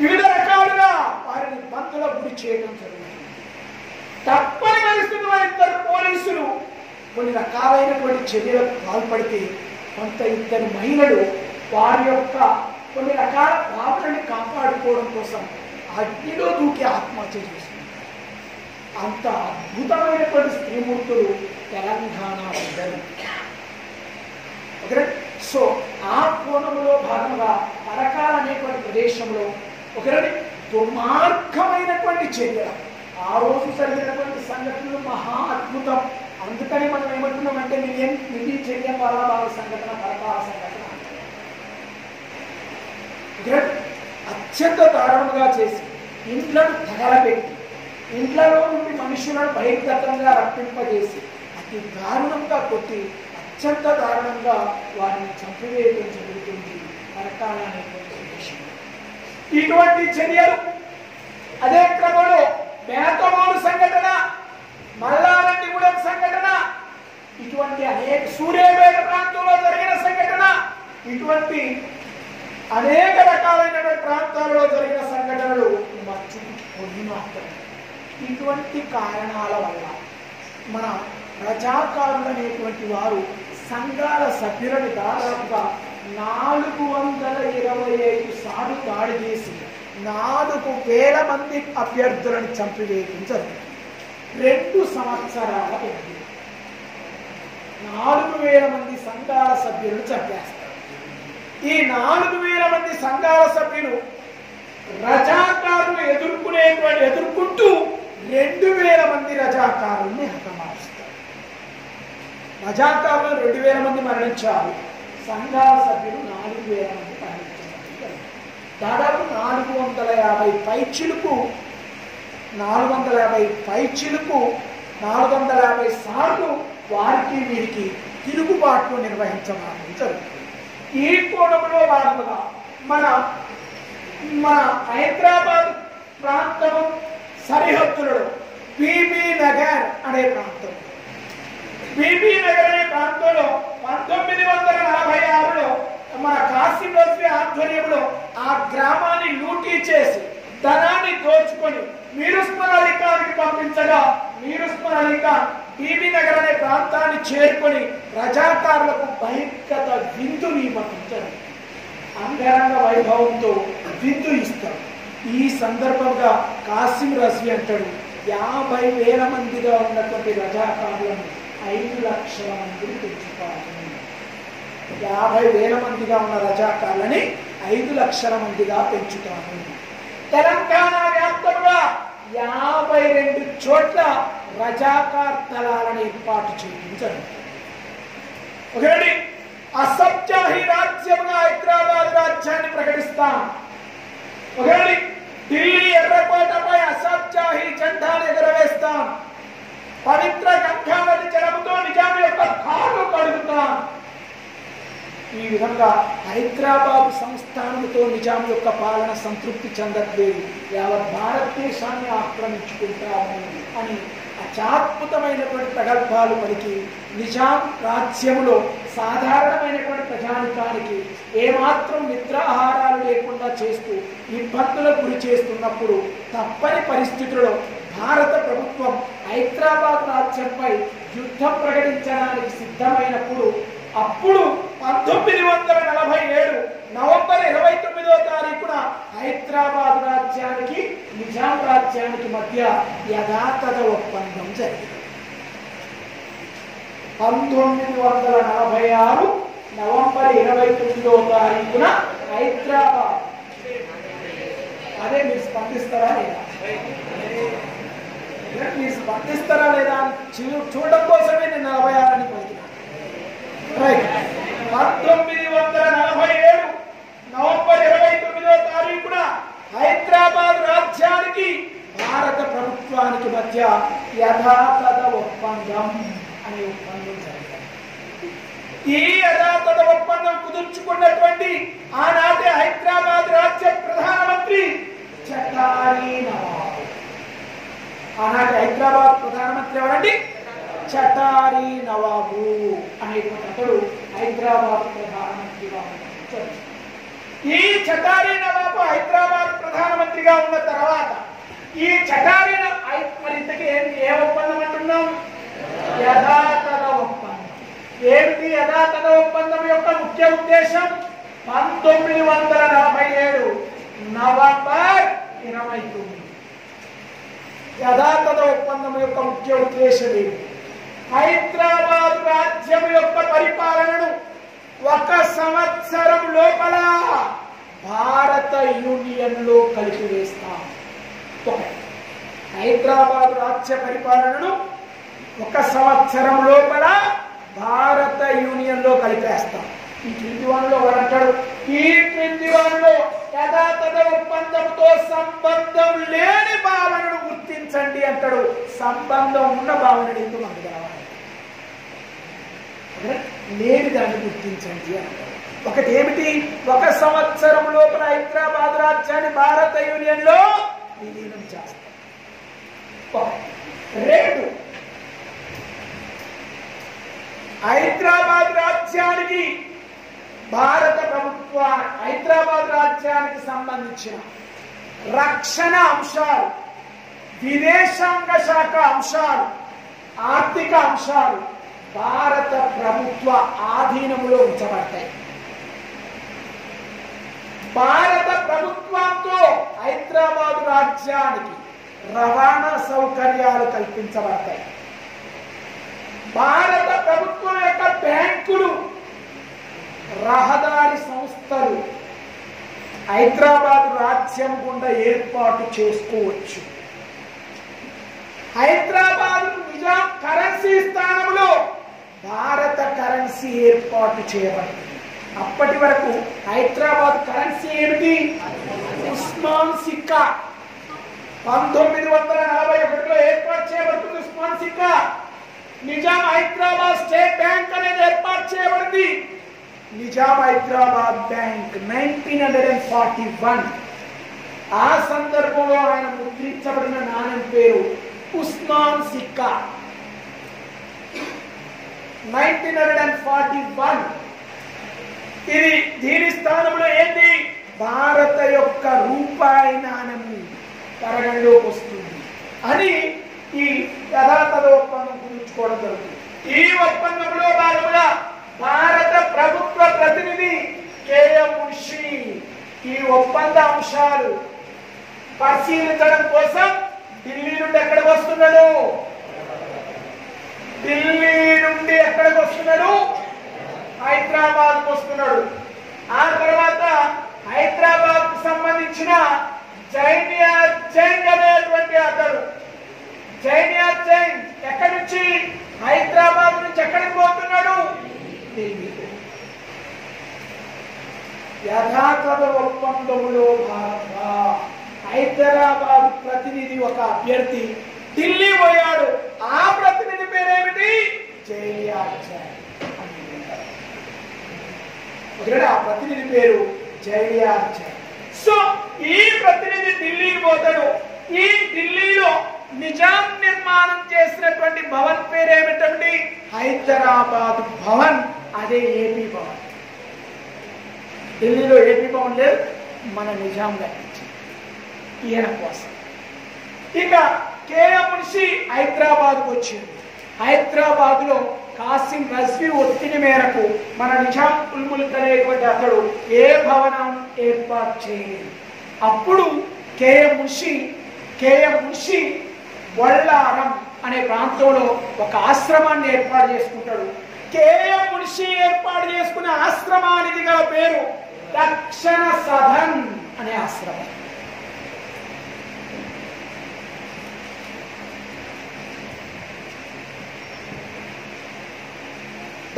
వివిధ రకాలుగా వారిని బంతుల గురి చేయడం జరుగుతుంది. తప్పని పరిస్థితుల్లో ఇద్దరు పోలీసులు కొన్ని రకాలైనటువంటి చర్యలకు పాల్పడితే కొంత ఇద్దరు మహిళలు వారి యొక్క కొన్ని రకాల ప్రాణాలను కాపాడుకోవడం కోసం అగ్నిలో దూకి ఆత్మహత్య చేస్తుంది. అంత అద్భుతమైనటువంటి స్త్రీమూర్తులు తెలంగాణ బిడ్డలు. ఓకే, సో ఆ కోణంలో భాగంగా పరకాల అనేటువంటి ప్రదేశంలో ఒకటి దుర్మార్గమైనటువంటి చర్యలు ఆ రోజు జరిగినటువంటి సంఘటనలు మహా అద్భుతం. అందుకని మనం ఏమంటున్నామంటే మినీ జలియన్వాలా బాగ్ సంఘటన, పరకాల సంఘటన అత్యంత దారుణంగా చేసి ఇంట్లను తగలబెట్టి ఇంట్లలో నుండి మనుషులను బహిర్గతంగా రప్పింపజేసి అతి దారుణంగా కొట్టి అత్యంత దారుణంగా వారిని చంపివేయడం జరుగుతుంది పరకాల అనేటువంటి ప్రదేశంలో. ఇటువంటి చర్యలు అదే క్రమంలో మేతమూరు సంఘటన, మల్లారెడ్డిగూడెం సంఘటన, ఇటువంటి అనేక సూర్యాపేట ప్రాంతంలో జరిగిన సంఘటన, ఇటువంటి అనేక రకాలైనటువంటి ప్రాంతాలలో జరిగిన సంఘటనలు మర్చిపోయి మాత్రమే. ఇటువంటి కారణాల వల్ల మన ప్రజాకారులు అనేటువంటి వారు సంఘాల సభ్యులను దాదాపుగా 425 సార్లు దాడి చేసి 4,000 మంది అభ్యర్థులను చంపివేయడం జరిగింది. 2 సంవత్సరాల వ్యవధి 4,000 మంది సంఘాల సభ్యులను చంపేస్తారు. ఈ 4,000 మంది సంఘాల సభ్యులు రజాకారులు ఎదుర్కొంటూ 2,000 మంది రజాకారుల్ని హతమారుస్తారు. రజాకారులు 2,000 మంది మరణించారు, సంఘాల సభ్యులు 4,000 మంది మరణించారు. దాదాపు 450 సార్లు వారికి వీరికి తిరుగుబాట్లు నిర్వహించడం జరుగుతుంది. ఈ కోణంలో భాగంగా మన హైదరాబాద్ ప్రాంతం సరిహద్దులలో బీబీ నగర్ అనే ప్రాంతం, బీబీ నగర్ అనే ప్రాంతంలో 1946లో మన కాసిం నజ్వీ ఆధ్వర్యంలో ఆ గ్రామాన్ని లూటీ చేసి ధనాన్ని దోచుకొని మీర్ ఉస్మాన్ అలీ ఖాన్కి పంపించగా మీర్ ఉస్మాన్ అలీ ఖాన్ బీబీ నగర్ అనే ప్రాంతాన్ని చేరుకొని రజాకారులకు బహిర్గత విందుని ఇవ్వడం, అంగరంగ వైభవంతో విందు ఇస్తారు. ఈ సందర్భంగా కాసిం నజ్వీ అంటాడు, 50,000 మందిగా ఉన్నటువంటి రజాకారులను 5 లక్షల మందిని పెంచుతారు. 50,000 మందిగా ఉన్న రజాకారులని 5 లక్షల మందిగా పెంచుతారు. తెలంగాణ వ్యాప్తంగా 52 చోట్ల రజాకార్ దళాలను ఏర్పాటు చేయించారు. ఒకటి అసబ్జాహీ రాజ్యంగా హైదరాబాద్ రాజ్యాన్ని ప్రకటిస్తాం. ఒకటి ఢిల్లీ ఎర్రకోటపై అసబ్జాహీ జెండాను ఎగరవేస్తాం. పవిత్ర గంగానది జలముతో నిజాం యొక్క కాళ్ళు కడుగుతాం. ఈ విధంగా హైదరాబాద్ సంస్థానంతో నిజాం యొక్క పాలన సంతృప్తి చెందట్లేదు, యావత్ భారతదేశాన్ని ఆక్రమించుకుంటాము అని అత్యద్భుతమైనటువంటి ప్రగల్భాలు పలికి నిజాం రాజ్యములో సాధారణమైనటువంటి ప్రజానికానికి ఏమాత్రం నిద్రాహారాలు లేకుండా చేస్తూ ఇబ్బందులకు గురి చేస్తున్నప్పుడు తప్పని పరిస్థితుల్లో భారత ప్రభుత్వం హైదరాబాద్ రాజ్యంపై యుద్ధం ప్రకటించడానికి సిద్ధమైనప్పుడు అప్పుడు 1947 నవంబర్ 29వ తారీఖున హైదరాబాద్ రాజ్యానికి నిజాం రాజ్యానికి మధ్య యథాతథ ఒప్పందం జరిగింది. 1946 నవంబర్ 29వ తారీఖున హైదరాబాద్. అదే మీరు స్పందిస్తారా లేదా? మీరు స్పందిస్తారా లేదా చూడడం కోసమే నేను 46 అని పలికినా. 1947 నవంబర్ 29వ తారీఖున హైదరాబాద్ రాజ్యానికి భారత ప్రభుత్వానికి మధ్య యథాతథ ఒప్పందం అనే ఒప్పందం జరిగింది. ఈ యథాతథ ఒప్పందం కుదుర్చుకున్నటువంటి ఆనాటి హైదరాబాద్ రాజ్య ప్రధానమంత్రి చటారీ నవాబ్. ఆనాటి హైదరాబాద్ ప్రధానమంత్రి ఎవరండి? చటారీ నవాబు అనేటువంటి అతడు హైదరాబాద్ ప్రధానమంత్రిగా ఉన్నారు. ఈ చటారీ నవాబు హైదరాబాద్ ప్రధానమంత్రిగా ఉన్న తర్వాత ఈ చటారీ మరి ఇంతకీ ఏ ఒప్పందం అంటున్నాం? యథాతథ ఒప్పందం. ఏమిటి యథాతథ ఒప్పందం యొక్క ముఖ్య ఉద్దేశం? 1947 నవంబర్ 29 యథాతథ ఒప్పందం యొక్క ముఖ్య ఉద్దేశం ఏమిటి? హైదరాబాద్ రాజ్యం యొక్క పరిపాలనను 1 సంవత్సరం లోపల భారత యూనియన్ లో కలిపివేస్తాం. హైదరాబాద్ రాజ్య పరిపాలనను 1 సంవత్సరం లోపల భారత యూనియన్ లో కలిపేస్తాం. ఈ క్రింది వారిలో ఎవరంటాడు? ఈ క్రింది వారిలో యథాతథ ఒప్పందంతో సంబంధం లేని భావనను గుర్తించండి అంటాడు. సంబంధం ఉన్న భావనను ఎందుకు మనకు కావాలి? లేని దాన్ని గుర్తించండి అంటాడు. ఒకటి ఏమిటి? 1 సంవత్సరం లోపల హైదరాబాద్ రాజ్యాన్ని భారత యూనియన్ లో విలీనం చేస్తాం. 2 హైదరాబాద్ రాజ్యానికి భారత ప్రభుత్వ హైదరాబాద్ రాజ్యానికి సంబంధించిన రక్షణ అంశాలు, విదేశాంగ శాఖ అంశాలు, ఆర్థిక అంశాలు భారత ప్రభుత్వ ఆధీనంలో ఉంచబడతాయి. భారత ప్రభుత్వంతో హైదరాబాద్ రాజ్యానికి రవాణా సౌకర్యాలు కల్పించబడతాయి. భారత ప్రభుత్వం యొక్క బ్యాంకులు, రహదారి సంస్థలు హైదరాబాద్ రాజ్యం గుండా ఏర్పాటు చేసుకోవచ్చు. హైదరాబాద్ నిజాం కరెన్సీ స్థానంలో భారత కరెన్సీ ఏర్పాటు చేయబడింది. అప్పటి వరకు హైదరాబాద్ కరెన్సీ ఏమిటి? ఉస్మాన్ సిక్కా. 1941లో ఏర్పాటు చేయబడుతుంది ఉస్మాన్ సిక్కా. నిజాం హైదరాబాద్ స్టేట్ బ్యాంక్ అనేది ఏర్పాటు చేయబడింది. నిజాం హైదరాబాద్ బ్యాంక్ 1941. ఆ సందర్భంలో ఆయన ముద్రించబడిన నాణ్యం పేరు ఉస్మాన్ సిక్కా. 1941. ఇది దీని స్థానంలో ఏంటి? భారత యొక్క రూపాయి నాణ్యం పరిగణలోకి వస్తుంది అని ఈ యథాతథ ఒప్పందం కుదుర్చుకోవడం జరుగుతుంది. ఈ ఒప్పందంలో భాగంగా భారత ప్రభుత్వ ప్రతినిధి కేఎం మున్షి ఈ ఒప్పంద అంశాలు పరిశీలించడం కోసం ఢిల్లీ నుండి ఎక్కడికి వస్తున్నాడు? ఢిల్లీ నుండి ఎక్కడికి వస్తున్నాడు? హైదరాబాద్ వస్తున్నాడు. ఆ తర్వాత హైదరాబాద్ కు సంబంధించిన జైనియా జైన్ అనేటువంటి అతడు, జైనియా జైన్ ఎక్కడి నుంచి? హైదరాబాద్ నుంచి ఎక్కడికి పోతున్నాడు? ఢిల్లీ. యథాతథ ఒప్పందంలో భాగంగా హైదరాబాద్ ప్రతినిధి ఒక అభ్యర్థి ఢిల్లీ పోయాడు. ఆ ప్రతినిధి పేరేమిటి? జైలియార్జన్. ఆ ప్రతినిధి పేరు జైలియార్జన్. సో ఈ ప్రతినిధి ఢిల్లీకి పోతాడు. ఈ ఢిల్లీలో నిజాం నిర్మాణం చేసినటువంటి భవన్ పేరేమిటండి? హైదరాబాద్ భవన్. అదే ఏపీ భవన్. ఢిల్లీలో ఏపీ భవన్ లేదు, మన నిజాం కట్టించి ఈయన కోసం. ఇక కేఎం మున్షి హైదరాబాద్కు వచ్చింది. హైదరాబాద్ లో కాసిం రజ్వీ ఒత్తిడి మేరకు మన నిజాం ఉల్ముల్క్ అనేటువంటి అతడు ఏ భవనం ఏర్పాటు చేయలేదు. అప్పుడు కేఎం మున్షి వల్లారం అనే ప్రాంతంలో ఒక ఆశ్రమాన్ని ఏర్పాటు చేసుకుంటాడు. కేఎం మున్షి ఏర్పాటు చేసుకున్న ఆశ్రమానికి గల పేరు దక్షిణ సదన్ అనే ఆశ్రమం.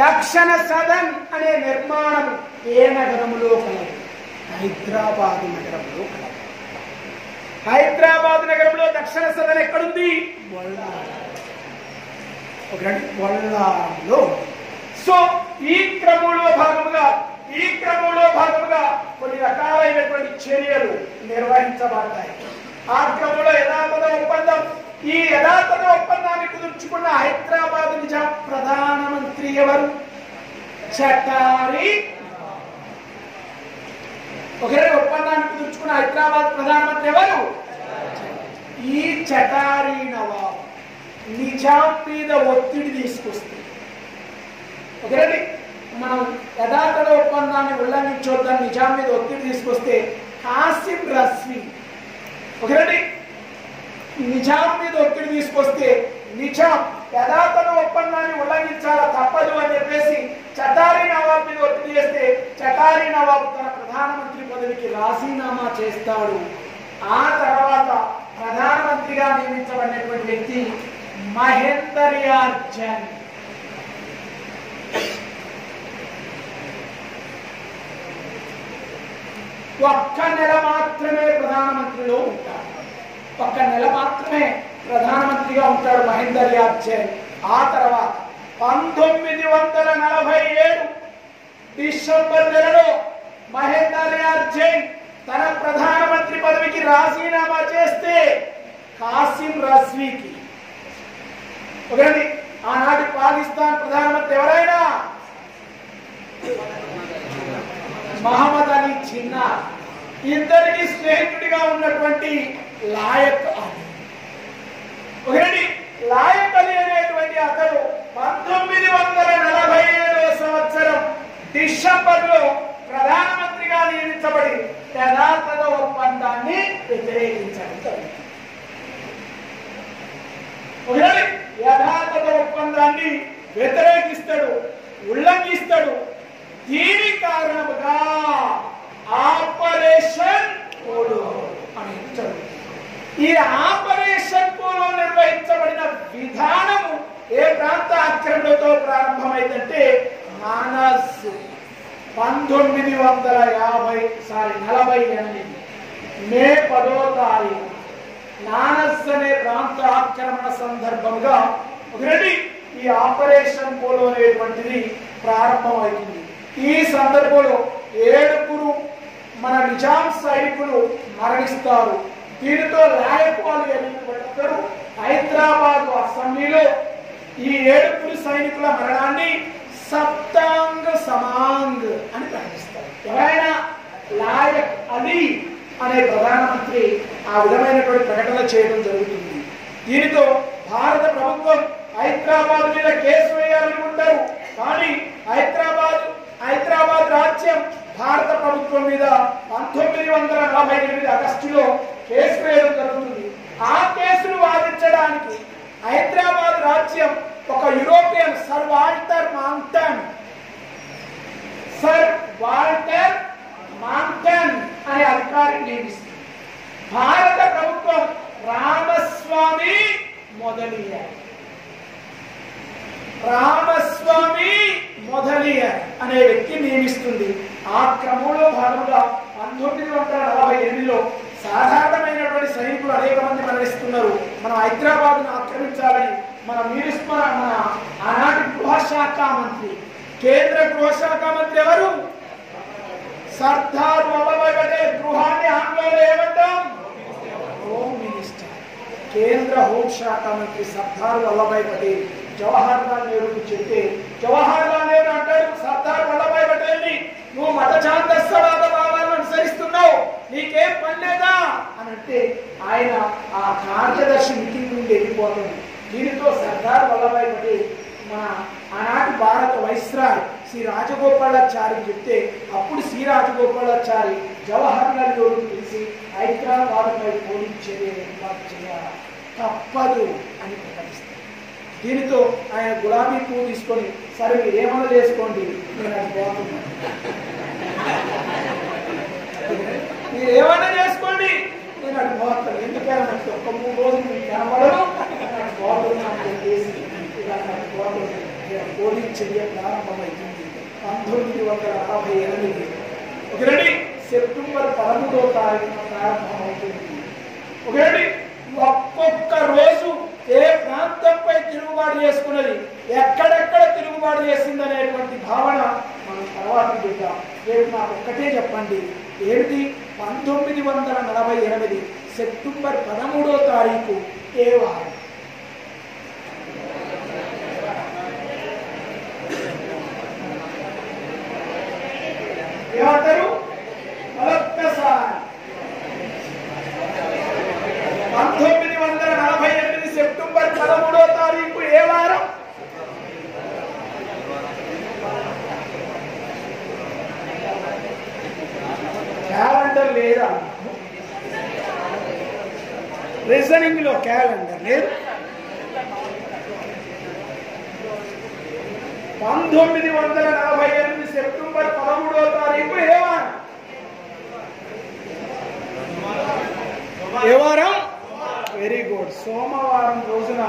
దక్షిణ సదన్ అనే నిర్మాణం ఏ నగరంలో కలదు? హైదరాబాద్ నగరంలో కలదు. హైదరాబాద్ నగరంలో దక్షిణ సదన్ ఎక్కడుంది? వల్లారంలో. సో ఈ క్రమంలో భాగముగా కొన్ని రకాలైనటువంటి చర్యలు నిర్వహించబడతాయి. ఆ క్రమంలో యథాతథ ఒప్పందం. ఈ యథాతథ ఒప్పందాన్ని కుదుర్చుకున్న హైదరాబాద్ నిజాం ప్రధానమంత్రి ఎవరు? చటారి. ఒకరే ఒప్పందాన్ని కుదుర్చుకున్న హైదరాబాద్ ప్రధానమంత్రి ఎవరు? ఈ చటారి నవాబ్ నిజాం మీద ఒత్తిడి తీసుకొస్తుంది. ఒకటి మనం యథాతథ ఒప్పందాన్ని ఉల్లంఘించొద్దని నిజాం మీద ఒత్తిడి తీసుకొస్తే కాసిం రజ్వీ ఒకటి నిజాం మీద ఒత్తిడి తీసుకొస్తే నిజాం యథాతథ ఒప్పందాన్ని ఉల్లంఘించాలా తప్పదు అని చెప్పేసి చటారి నవాబ్ మీద ఒత్తిడి చేస్తే చటారి నవాబ్ తన ప్రధానమంత్రి పదవికి రాజీనామా చేస్తాడు. ఆ తర్వాత ప్రధానమంత్రిగా నియమించబడినటువంటి వ్యక్తి మహేందర్యార్జన్. ఒక్క నెల మాత్రమే ప్రధానమంత్రిలో ఉంటాడు. ఒక్క నెల మాత్రమే ప్రధానమంత్రిగా ఉంటాడు మహేందర్యార్జన్. ఆ తర్వాత 1947 డిసెంబర్ నెలలో మహేందర్యార్జన్ తన ప్రధానమంత్రి పదవికి రాజీనామా చేస్తే కాసిం రజ్వీకి ఒకటి ఆనాటి పాకిస్తాన్ ప్రధానమంత్రి ఎవరైనా మహమ్మద్ అలీ జిన్నా ఇద్దరికి స్నేహితుడిగా ఉన్నటువంటి లాయక్ అలీ. ఒకటి లాయక్ అలీ అనేటువంటి అతడు 1947 సంవత్సరం డిసెంబర్లో ప్రధానమంత్రిగా నియమించబడి యథాతథ ఒప్పందాన్ని వ్యతిరేకించడం జరిగింది. ఒకటి యథాతథ ఒప్పందాన్ని వ్యతిరేకిస్తాడు, ఉల్లంఘిస్తాడు. దీని కారణముగా ఆపరేషన్ పోలో అనేది జరుగుతుంది. ఈ ఆపరేషన్ పోలో నిర్వహించబడిన విధానము ఏ ప్రాంత ఆక్రమణతో ప్రారంభమైందంటే నానాజ్ 1948 మే 10వ తారీఖు నానస్ అనే ప్రాంత ఆక్రమణ సందర్భంగా ఒకటి ఈ ఆపరేషన్ పోలో అనేటువంటిది ప్రారంభమైంది. ఈ సందర్భంలో 7 మన నిజాం సైనికులు మరణిస్తారు. దీనితో లాయక్వాలు ఎన్నికబడతారు. హైదరాబాద్ అసెంబ్లీలో ఈ 7 సైనికుల మరణాన్ని సప్తాంగ సమాంగ్ అని ప్రకటిస్తారు. ఎవరైనా లాయక్ అలీ అనే ప్రధానమంత్రి ఆ విధమైనటువంటి ప్రకటన చేయడం జరుగుతుంది. దీనితో భారత ప్రభుత్వం హైదరాబాద్ మీద కేసు వేయాలనుకుంటారు. కానీ హైదరాబాద్ రాజ్యం భారత ప్రభుత్వం మీద 1948 ఆగస్టులో కేసు వేయడం జరుగుతుంది. ఆ కేసును వాదించడానికి హైదరాబాద్ రాజ్యం ఒక యూరోపియన్ సర్ వాల్టర్ మాంటన్ అనే అధికారిని నియమిస్తుంది. భారత ప్రభుత్వం రామస్వామి మొదలియర్ అనే వ్యక్తి నియమిస్తుంది. ఆ క్రమంలో భాగంగా 1948లో సాధారణమైనటువంటి సైనికులు అనేక మంది మరణిస్తున్నారు. మనం హైదరాబాద్ను ఆక్రమించాలని మన ఆనాటి గృహశాఖ మంత్రి, కేంద్ర గృహశాఖ మంత్రి ఎవరు? సర్దార్ వల్లభాయ్ పటేల్. గృహాన్ని ఆంగ్లంలో ఏమంటాం? Home minister. కేంద్ర హోంశాఖ మంత్రి సర్దార్ వల్లభాయ్ పటేల్ జవహర్ లాల్ నెహ్రూకి చెప్తే, జవహర్ లాల్ నెహ్రూ అంటాడు సర్దార్ వల్లభాయ్ పటేల్ ని, నువ్వు మత ఛాందస్యవాద భావాలను అనుసరిస్తున్నావు, నీకేం పని లేదా అని అంటే ఆయన ఆ కార్యదర్శి మీటింగ్ నుండి వెళ్ళిపోతుంది. దీనితో సర్దార్ వల్లభాయ్ పటేల్ మన ఆనాటి భారత వైస్రాయ్ శ్రీ రాజగోపాలాచారికి చెప్తే, అప్పుడు శ్రీ రాజగోపాలాచారి జవహర్ లాల్ నెహ్రూ పిలిచి హైదరాబాద్పై పోలీసు చర్య ఏర్పాటు చేయాలి, తప్పదు అని ప్రకటిస్తారు. దీనితో ఆయన గులాబీ పువ్వు తీసుకొని, సరే మీరు ఏమన్నా చేసుకోండి, నేను అది పోతున్నాను, మీరు ఏమైనా చేసుకోండి, నేను అది పోతాను, ఎందుకంటే నాకు ఒక్క 3 రోజులు మీకు కనబడను, నాకు పోతున్నాను చేసి పోలీసు చర్య ప్రారంభమైంది 1968. ఒకటి సెప్టెంబర్ 13వ తారీఖున ప్రారంభమవుతుంది. ఒకటి ఒక్కొక్క రోజు ఏ ప్రాంతంపై తిరుగుబాటు చేసుకున్నది, ఎక్కడెక్కడ తిరుగుబాటు చేసింది అనేటువంటి భావన మనం తర్వాత చూద్దాం. రేపు నాకు ఒక్కటే చెప్పండి, ఏమిటి 1948 సెప్టెంబర్ 13వ తారీఖు ఏ వారం? ఏమంటారు? మరొక్కసారి 1948 సెప్టెంబర్ 13వ తారీఖు ఏ వారం? క్యాలెండర్ లేదా? రీజనింగ్ లో క్యాలెండర్ లేదు. 1948 సెప్టెంబర్ 13వ తారీఖు ఏ వారం? ఏ వారం? Very good. సోమవారం రోజున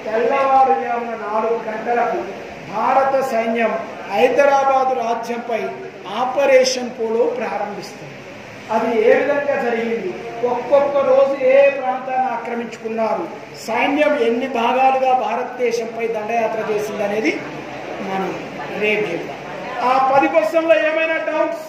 తెల్లవారుజామున 4 గంటలకు భారత సైన్యం హైదరాబాదు రాజ్యంపై ఆపరేషన్ పోలో ప్రారంభిస్తుంది. అది ఏ విధంగా జరిగింది, ఒక్కొక్క రోజు ఏ ప్రాంతాన్ని ఆక్రమించుకున్నారు, సైన్యం ఎన్ని భాగాలుగా భారతదేశంపై దండయాత్ర చేసింది అనేది మనం రేపు చెప్తాం. ఆ 10 క్వశ్చన్లో ఏమైనా డౌట్స్?